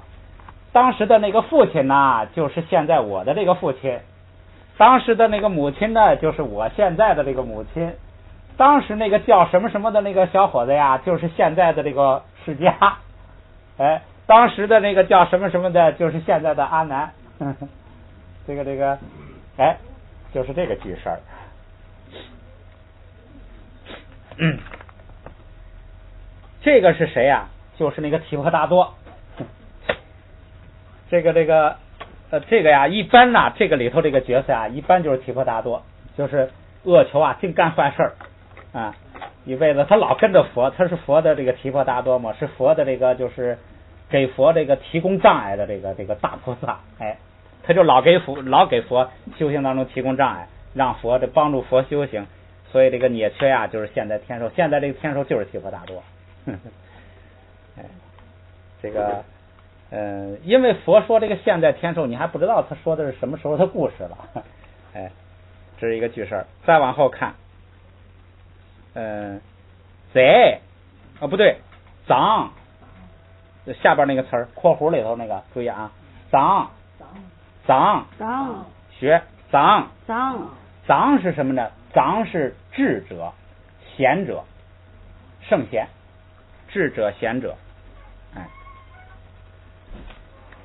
当时的那个父亲呢，就是现在我的这个父亲，当时的那个母亲呢，就是我现在的这个母亲，当时那个叫什么什么的那个小伙子呀，就是现在的这个释迦，当时的那个叫什么什么的，就是现在的阿难，这个就是这个句式儿。这个是谁呀？就是那个提婆达多。这个呀，一般呢，这个里头这个角色啊，一般就是提婆达多，就是恶求啊，净干坏事儿啊，一辈子他老跟着佛，他是佛的这个提婆达多嘛，是佛的这个就是给佛这个提供障碍的这个大菩萨，他就老给佛修行当中提供障碍，让佛这帮助佛修行。所以这个涅切啊，就是现在天授，现在这个天授就是提婆达多。这个因为佛说这个现在天寿，你还不知道他说的是什么时候的故事了。哎，这是一个句式。再往后看，在不对，藏下边那个词儿，括弧里头那个，注意啊，藏学藏是什么呢？藏是智者、贤者、圣贤，智者、贤者。哎，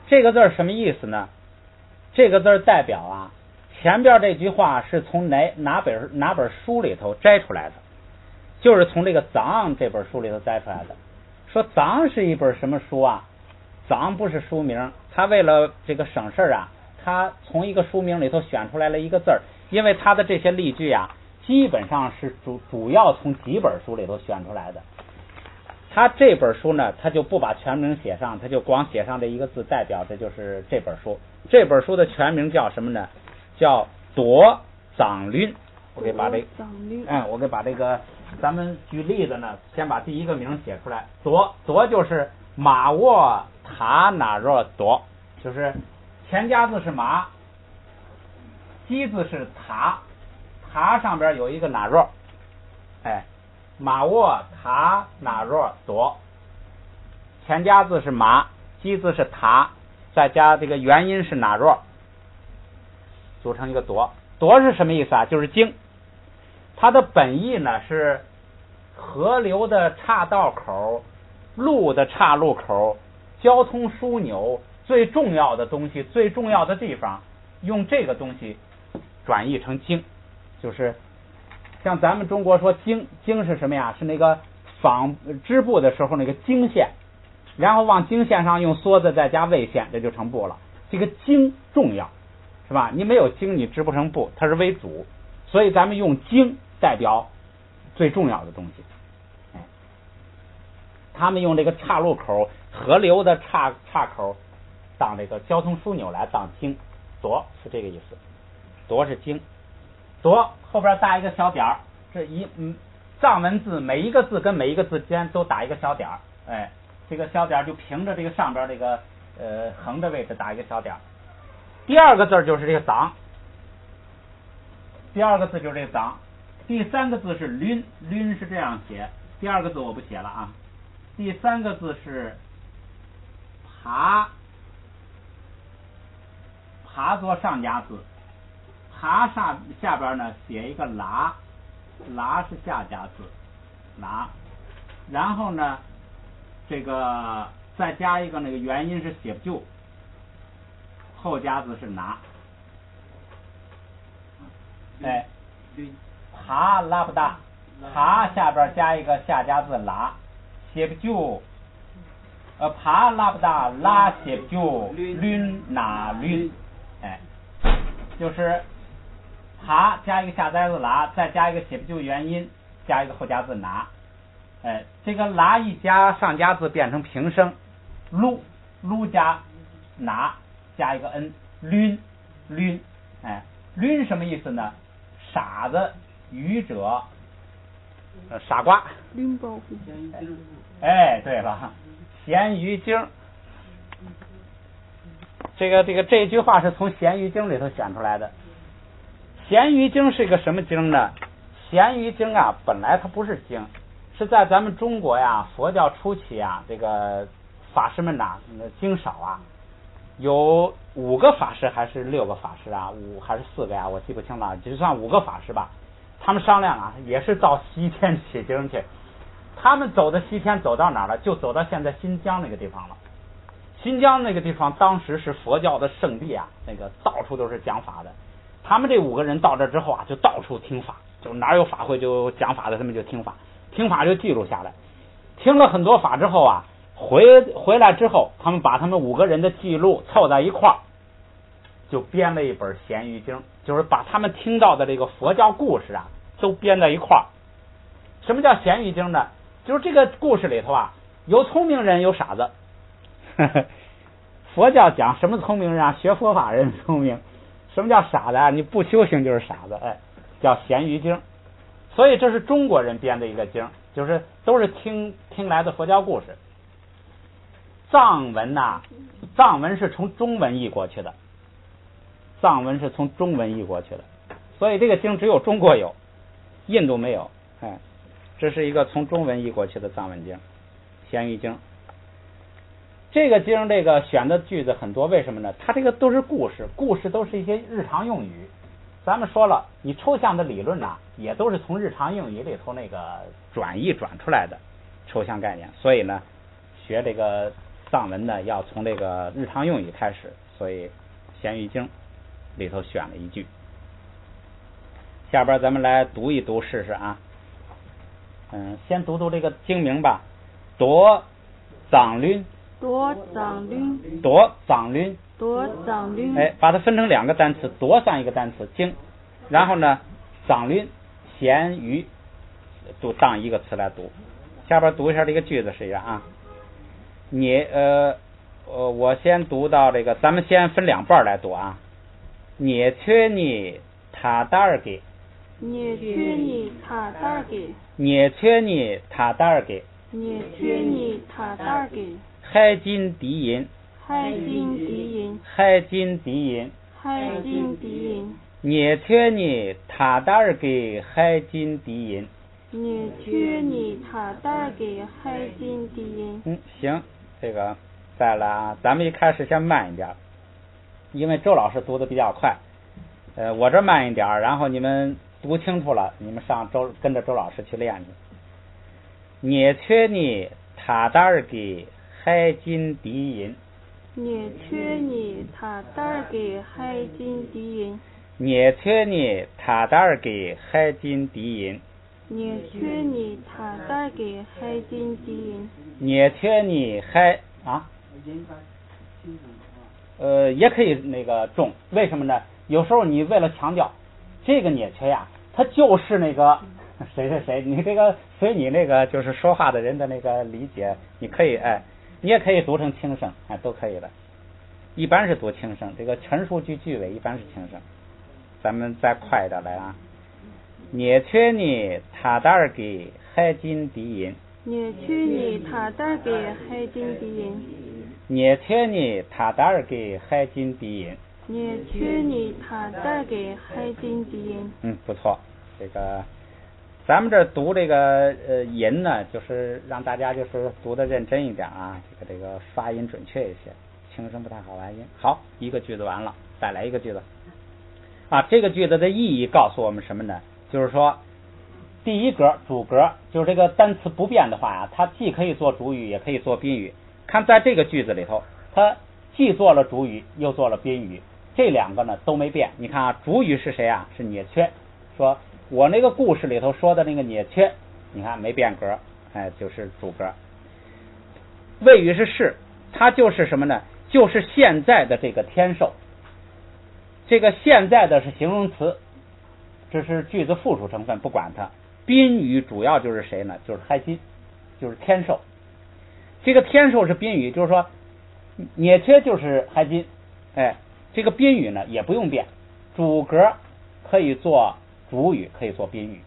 这个字儿什么意思呢？这个字儿代表啊，前边这句话是从哪本书里头摘出来的？就是从这个藏这本书里头摘出来的。说藏是一本什么书啊？藏不是书名，他为了这个省事儿啊，他从一个书名里头选出来了一个字儿，因为他的这些例句啊，基本上是主要从几本书里头选出来的。他这本书呢，他就不把全名写上，他就光写上这一个字，代表这就是这本书。这本书的全名叫什么呢？叫夺藏律。我给把这个咱们举例子呢，先把第一个名写出来。夺就是马沃塔那若夺，就是前加字是马，基字是塔上边有一个那若，哎，马沃塔那若夺，前加字是马，基字是塔，再加这个元音是那若，组成一个夺。夺是什么意思啊？就是经。它的本意呢是河流的岔道口、路的岔路口、交通枢纽最重要的东西、最重要的地方，用这个东西转译成经。就是像咱们中国说经是什么呀？是那个纺织布的时候那个经线，然后往经线上用梭子再加纬线，这就成布了。这个经重要，是吧？你没有经你织不成布，它是为主，所以咱们用经代表最重要的东西。哎，他们用这个岔路口、河流的岔口当这个交通枢纽来当经，夺是这个意思。夺是经，夺后边搭一个小点儿，这藏文字每一个字跟每一个字间都打一个小点儿，哎，这个小点就凭着这个上边这个横的位置打一个小点儿。第二个字就是这个藏，第二个字就是这个藏。第三个字是律是这样写，第二个字我不写了啊。第三个字是爬做上加字，爬下边呢写一个拉是下加字，拉，然后呢这个再加一个那个元音是写不就，后加字是拿，哎。爬拉不大，爬下边加一个下加字拉，写不就，爬拉不大，拉写不就，律拿律，哎，就是爬加一个下加字拉，再加一个写不就元音，加一个后加字拿，哎，这个拉一加上加字变成平声，噜加拿加一个 n， 律，哎，律什么意思呢？傻子。愚者，傻瓜，哎，对了，咸鱼经，这句话是从咸鱼经里头选出来的。咸鱼经是个什么经呢？咸鱼经啊，本来它不是经，是在咱们中国呀，佛教初期啊，这个法师们呐，经少啊，有5个法师还是6个法师啊，5还是4个呀，我记不清了，就算5个法师吧。他们商量啊，也是到西天取经去。他们走的西天走到哪儿了？就走到现在新疆那个地方了。新疆那个地方当时是佛教的圣地啊，那个到处都是讲法的。他们这5个人到这之后啊，就到处听法，就哪有法会就讲法的，他们就听法就记录下来。听了很多法之后啊，回来之后，他们把他们5个人的记录凑在一块儿，就编了一本《咸鱼经》，就是把他们听到的这个佛教故事啊，都编在一块儿。什么叫《咸鱼经》呢？就是这个故事里头啊，有聪明人，有傻子。佛教讲什么聪明人啊？学佛法人聪明。什么叫傻子啊？你不修行就是傻子，哎，叫《咸鱼经》。所以这是中国人编的一个经，就是都是听来的佛教故事。藏文呐，藏文是从中文译过去的，藏文是从中文译过去的，所以这个经只有中国有，印度没有。哎，这是一个从中文译过去的藏文经，咸鱼经。这个经这个选的句子很多，为什么呢？它这个都是故事，故事都是一些日常用语。咱们说了，你抽象的理论呐，也都是从日常用语里头那个转译转出来的抽象概念。所以呢，学这个藏文呢，要从这个日常用语开始。所以咸鱼经里头选了一句。下边咱们来读一读试试啊。先读读这个经名吧。夺藏律，夺藏律，夺藏律，夺藏律。哎，把它分成两个单词，夺算一个单词经，然后呢，藏律咸鱼都当一个词来读。下边读一下这个句子试一下啊。我先读到这个，咱们先分两半来读啊。捏缺你他达尔给，捏缺你他达尔给，捏缺你他达尔给，捏缺你他达尔给。海金低音，海金低音，海金低音，海金低音。捏缺你他达尔给海金低音，捏缺你他达尔给海金低音。行，这个再来啊，咱们一开始先慢一点，因为周老师读的比较快，我这慢一点，然后你们读清楚了，你们跟着周老师去练去。捏缺你他达尔给海金低音，捏缺你他达尔给海金低音，捏缺你他达尔给海金低音，捏缺你他达尔给海金低音，捏缺你海啊，也可以那个重，为什么呢？有时候你为了强调这个捏缺呀，它就是那个谁，你这个随你那个就是说话的人的那个理解，你可以你也可以读成轻声，都可以的。一般是读轻声，这个陈述句句尾一般是轻声。咱们再快一点来啊。捏缺你他达尔给海金低音，捏缺你他达尔给海金低音，捏缺你他达尔给海金低音，捏缺你他达尔给海金低音。不错。这个咱们这读这个音呢，就是让大家就是读的认真一点啊，这个发音准确一些，轻声不太好发音。好，一个句子完了，再来一个句子啊。这个句子的意义告诉我们什么呢？就是说第一格主格，就是这个单词不变的话呀，它既可以做主语也可以做宾语。看在这个句子里头，它既做了主语又做了宾语，这两个呢都没变。你看啊，主语是谁啊？是捏缺，说我那个故事里头说的那个捏缺，你看没变格，就是主格。谓语是，它就是什么呢？就是现在的这个天寿。这个现在的是形容词，这是句子复数成分，不管它。宾语主要就是谁呢？就是海金，就是天寿。这个天寿是宾语，就是说捏缺就是海金，这个宾语呢也不用变，主格可以做主语，可以做宾语，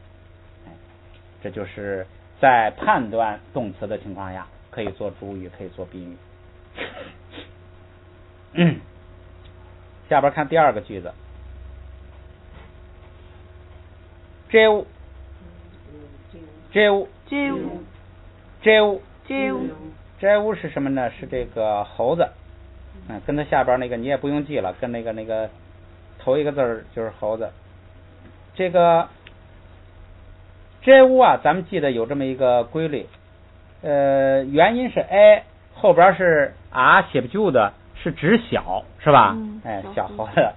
这就是在判断动词的情况下，可以做主语，可以做宾语。下边看第二个句子。这是什么呢？是这个猴子，跟它下边那个你也不用记了，跟那个头一个字就是猴子。这个咱们记得有这么一个规律，原因是后边是写不住的，是指小，是吧？小猴子，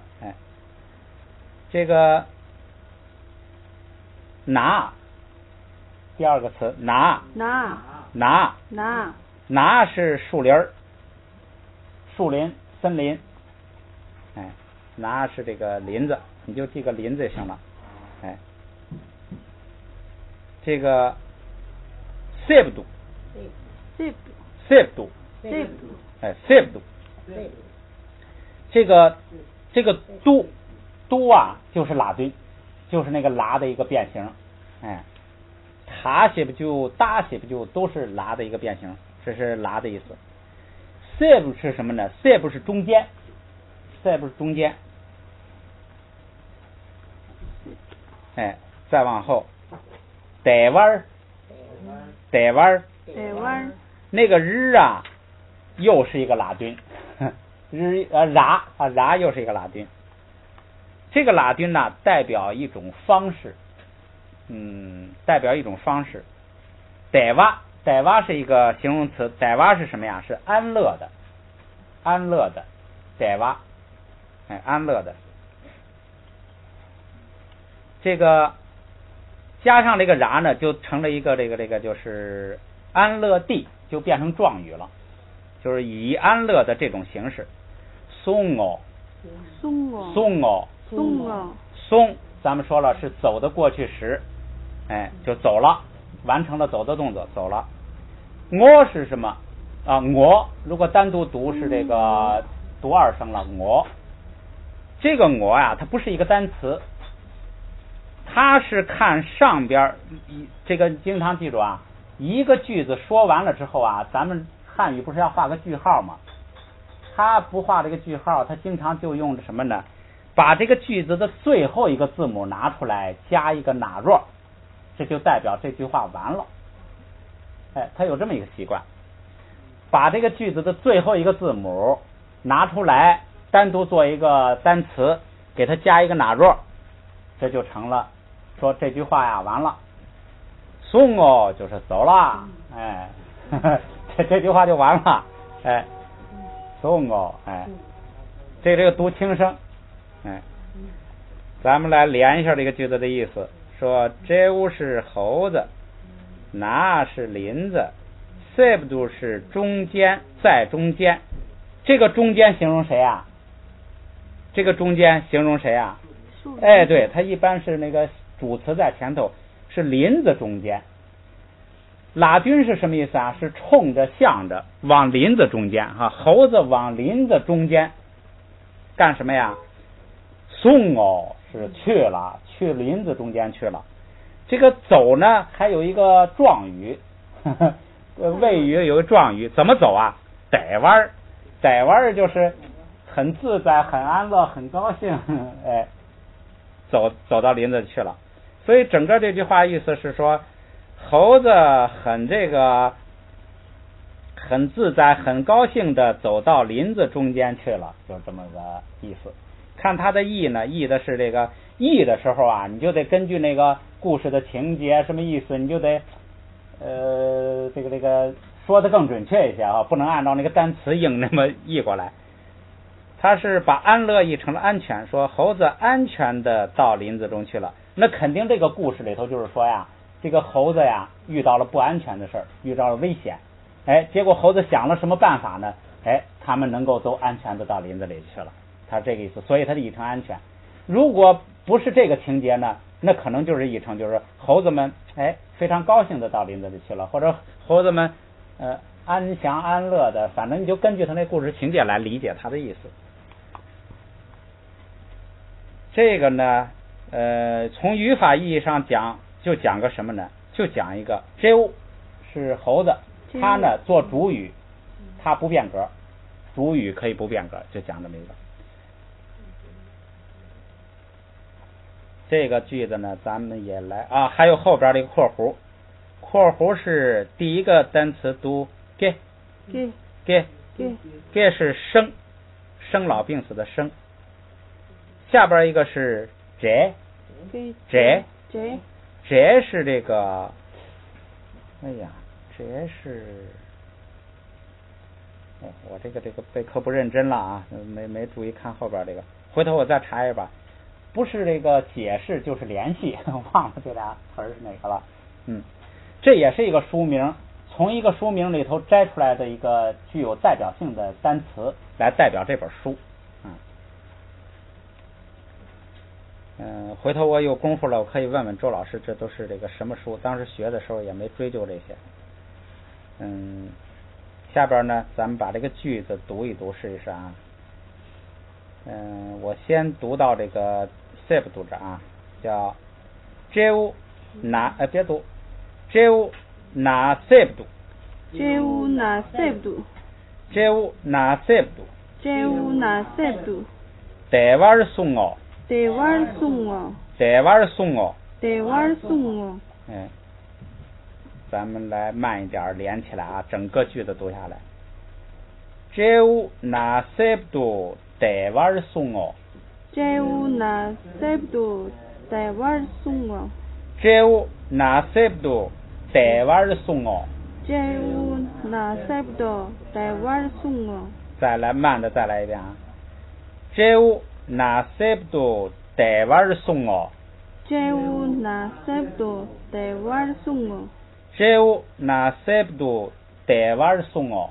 这个拿，第二个词拿是树林，森林，拿是这个林子，你就记个林子就行了。这个 sebdu 这个都啊就是拉堆，就是那个拉的一个变形，塔写不就大写不就都是拉的一个变形，这是拉的意思。seb 是什么呢 ？seb 是中间 ，seb 是中间。哎，再往后，带弯儿，带弯儿，带弯儿。那个日啊，又是一个拉丁，日拉又是一个拉丁。这个拉丁呢，代表一种方式，代表一种方式。带娃是一个形容词，带娃是什么呀？是安乐的，安乐的，带娃，哎，安乐的。这个加上这个然呢，就成了一个这个就是安乐地，就变成状语了，就是以安乐的这种形式。松哦，松，咱们说了是走的过去时，哎，就走了，完成了走的动作，走了。我是什么啊？我如果单独读是这个读二声了，我这个我呀，它不是一个单词。他是看上边这个经常记住啊，一个句子说完了之后啊，咱们汉语不是要画个句号吗？他不画这个句号，他经常就用什么呢？把这个句子的最后一个字母拿出来，加一个哪若，这就代表这句话完了。哎，他有这么一个习惯，把这个句子的最后一个字母拿出来，单独做一个单词，给它加一个哪若，这就成了说这句话呀完了。送哦就是走了，哎，这句话就完了，哎，送哦，哎，这个读轻声，哎，咱们来连一下这个句子的意思，说这屋是猴子，那是林子，seb 是中间，在中间，这个中间形容谁啊？这个中间形容谁啊？哎，对，它一般是那个主词在前头，是林子中间。拉军是什么意思啊？是冲着向着往林子中间哈，猴子往林子中间干什么呀？送哦，是去了，去林子中间去了。这个走呢，还有一个状语，谓语有个状语，怎么走啊？带弯儿，带弯儿就是很自在、很安乐、很高兴，哎，走到林子去了。所以整个这句话意思是说，猴子很自在、很高兴的走到林子中间去了，就这么个意思。看它的意呢，意的是这个意的时候啊，你就得根据那个故事的情节什么意思，你就得这个说的更准确一些啊，不能按照那个单词硬那么译过来。他是把安乐译成了安全，说猴子安全的到林子中去了。那肯定这个故事里头就是说呀，这个猴子呀遇到了不安全的事儿，遇到了危险，哎，结果猴子想了什么办法呢？哎，他们能够都安全的到林子里去了，他这个意思，所以他的译成安全。如果不是这个情节呢，那可能就是译成就是猴子们哎非常高兴的到林子里去了，或者猴子们安详安乐的，反正你就根据他那故事情节来理解他的意思。这个呢从语法意义上讲，就讲个什么呢？就讲一个 J 是猴子，它呢做主语，它不变格，主语可以不变格，就讲这么一个。这个句子呢，咱们也来啊，还有后边的一个括弧，括弧是第一个单词读 ge， 是生老病死的生，下边一个是 j 是这个，哎呀，这是，我这个备课不认真了啊，没注意看后边这个，回头我再查一把。不是这个解释就是联系，忘了这俩词是哪个了。这也是一个书名，从一个书名里头摘出来的一个具有代表性的单词来代表这本书。回头我有功夫了，我可以问问周老师，这都是这个什么书？当时学的时候也没追究这些。下边呢，咱们把这个句子读一读，试一试啊。我先读到这个 seb 读着啊，叫 J 拿别读 J 拿 seb 读 J 拿 seb 读 제우 나셉도 제우 나셉도 대왈숭어 대왈숭어 대왈숭어 대왈숭어 咱们来慢一点连起来啊，整个句子读下来。제우 나셉도 대왈숭어 제우 나셉도 대왈숭어 제우 나셉도 대왈숭어 제우 나셉도 대왈숭어 再来慢的再来一遍啊。제우 나셉도 대왈숭어 제우 나셉도 대왈숭어 제우 나셉도 대왈숭어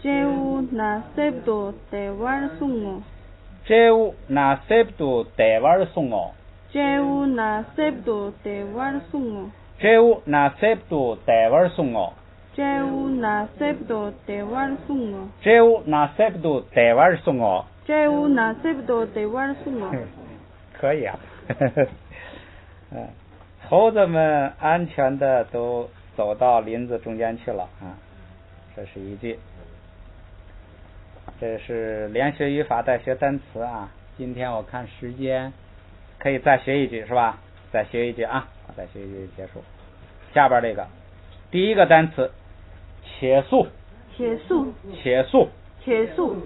제우 나셉도 대왈숭어 제우 나셉도 대왈숭어 제우 나셉도 대왈숭어 제우 나셉도 대왈숭어 제우 나셉도 대왈숭어 제우 나셉도 대왈숭어 제우 나셉도 대왈숭어 可以啊。猴子们安全的都走到林子中间去了啊，这是一句。这是连学语法带学单词啊。今天我看时间可以再学一句是吧？再学一句啊，再学一句结束。下边这个第一个单词且速且速且速且速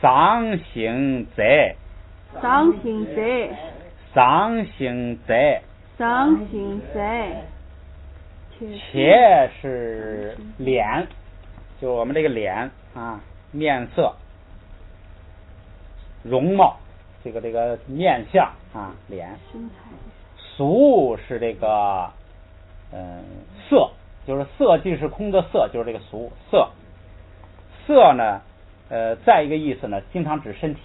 桑行贼桑行贼桑行贼桑行贼且是脸，就我们这个脸啊，面色容貌，这个面相啊，脸。俗是这个色，就是色即是空的色，就是这个俗色。色呢再一个意思呢，经常指身体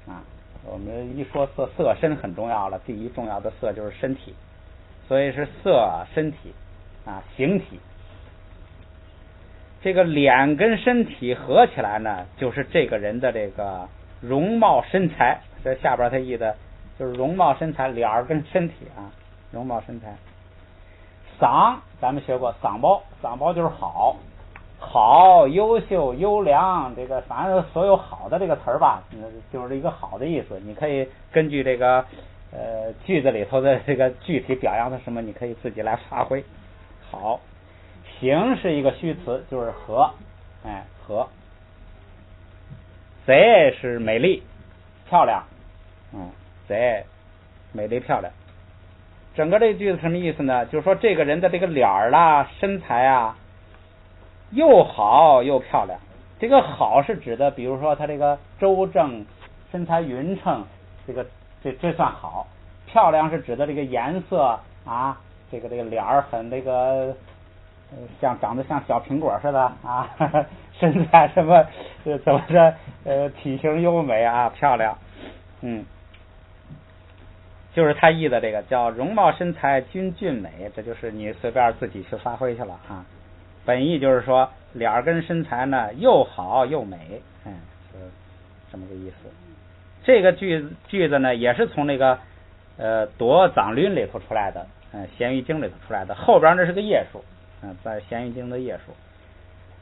啊。我们一说色，色身很重要了，第一重要的色就是身体，所以是色身体啊，形体。这个脸跟身体合起来呢，就是这个人的这个容貌身材。这下边它译的就是容貌身材，脸儿跟身体啊，容貌身材。赏咱们学过，赏包，赏包就是好，好，优秀，优良，这个反正所有好的这个词儿吧，就是一个好的意思。你可以根据这个句子里头的这个具体表扬的什么，你可以自己来发挥。好，形是一个虚词，就是和，和。贼是美丽漂亮，贼美丽漂亮。整个这句子什么意思呢？就是说这个人的这个脸儿啦，身材啊，又好又漂亮。这个好是指的，比如说他这个周正，身材匀称，这算好。漂亮是指的这个颜色啊，这个脸儿很这个长得像小苹果似的啊，身材什么怎么着体型优美啊，漂亮。就是他译的这个叫容貌身材均俊美，这就是你随便自己去发挥去了啊。本意就是说脸儿跟身材呢又好又美，是这么个意思。这个句子呢也是从那个夺掌论里头出来的，咸鱼经里头出来的。后边这是个页数，在咸鱼经的页数。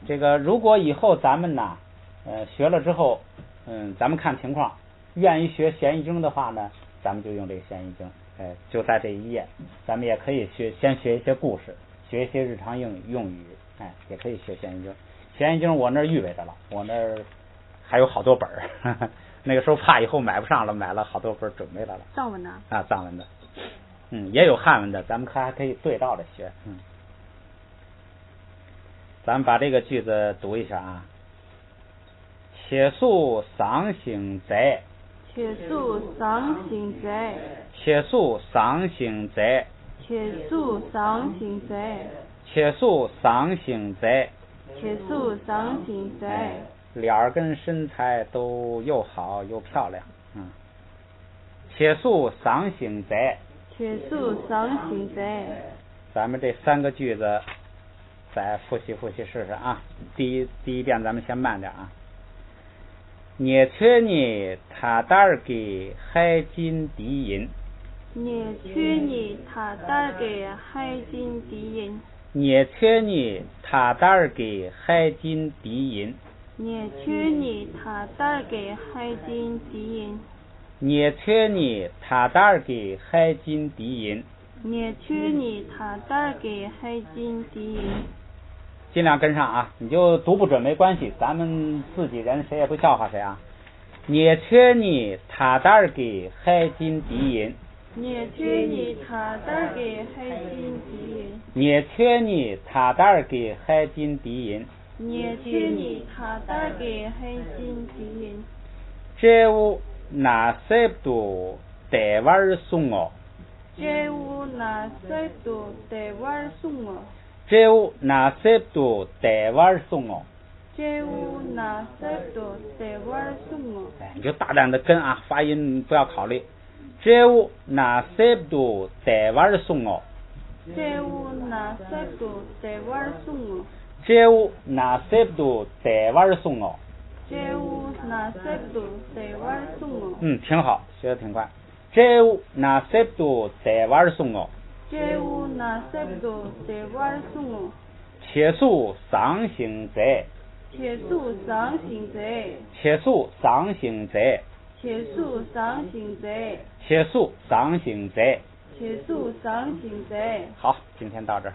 这个如果以后咱们呢学了之后，咱们看情况，愿意学咸鱼经的话呢，咱们就用这个咸鱼经，就在这一页。咱们也可以先学一些故事，学一些日常用语，也可以学咸鱼经。咸鱼经我那儿预备着了，我那儿还有好多本儿，那个时候怕以后买不上了，买了好多本准备来了。藏文的啊，藏文的，也有汉文的，咱们还可以对照着学。咱们把这个句子读一下啊。且速桑行贼，且速桑行贼，且速桑行贼，且速桑行贼，且速桑行贼，且速桑行贼。脸儿跟身材都又好又漂亮。且速桑行贼，且速桑行贼。咱们这三个句子再复习试试啊。第一遍咱们先慢点啊。捏缺你他达尔给海金敌人，捏缺你他达尔给海金敌人，捏缺你他达尔给海金敌人，捏缺你他带给海金敌人。捏缺你他带给海金敌人。捏缺你他带给海金敌人。尽量跟上啊，你就读不准没关系，咱们自己人谁也不笑话谁啊。捏缺你他带给海金敌人。捏缺你他带给海金敌人。捏缺你他带给海金敌人。捏缺你他带给海金敌人。这屋那塞不带玩送我。这屋那塞不带玩送我。这屋那塞不带玩送我。这屋那塞不带玩送我。哎，你就大胆的跟啊，发音不要考虑。这屋那塞不带玩送我。这屋那塞不带玩送我。这屋那塞不带玩送我。这屋那塞不带玩送我。挺好，学得挺快。这屋那塞不带玩送我。这屋那塞不带玩送我。切素伤心者。切素伤心者。切素伤心者。切素伤心者。切素伤心者。切素伤心者。好，今天到这儿。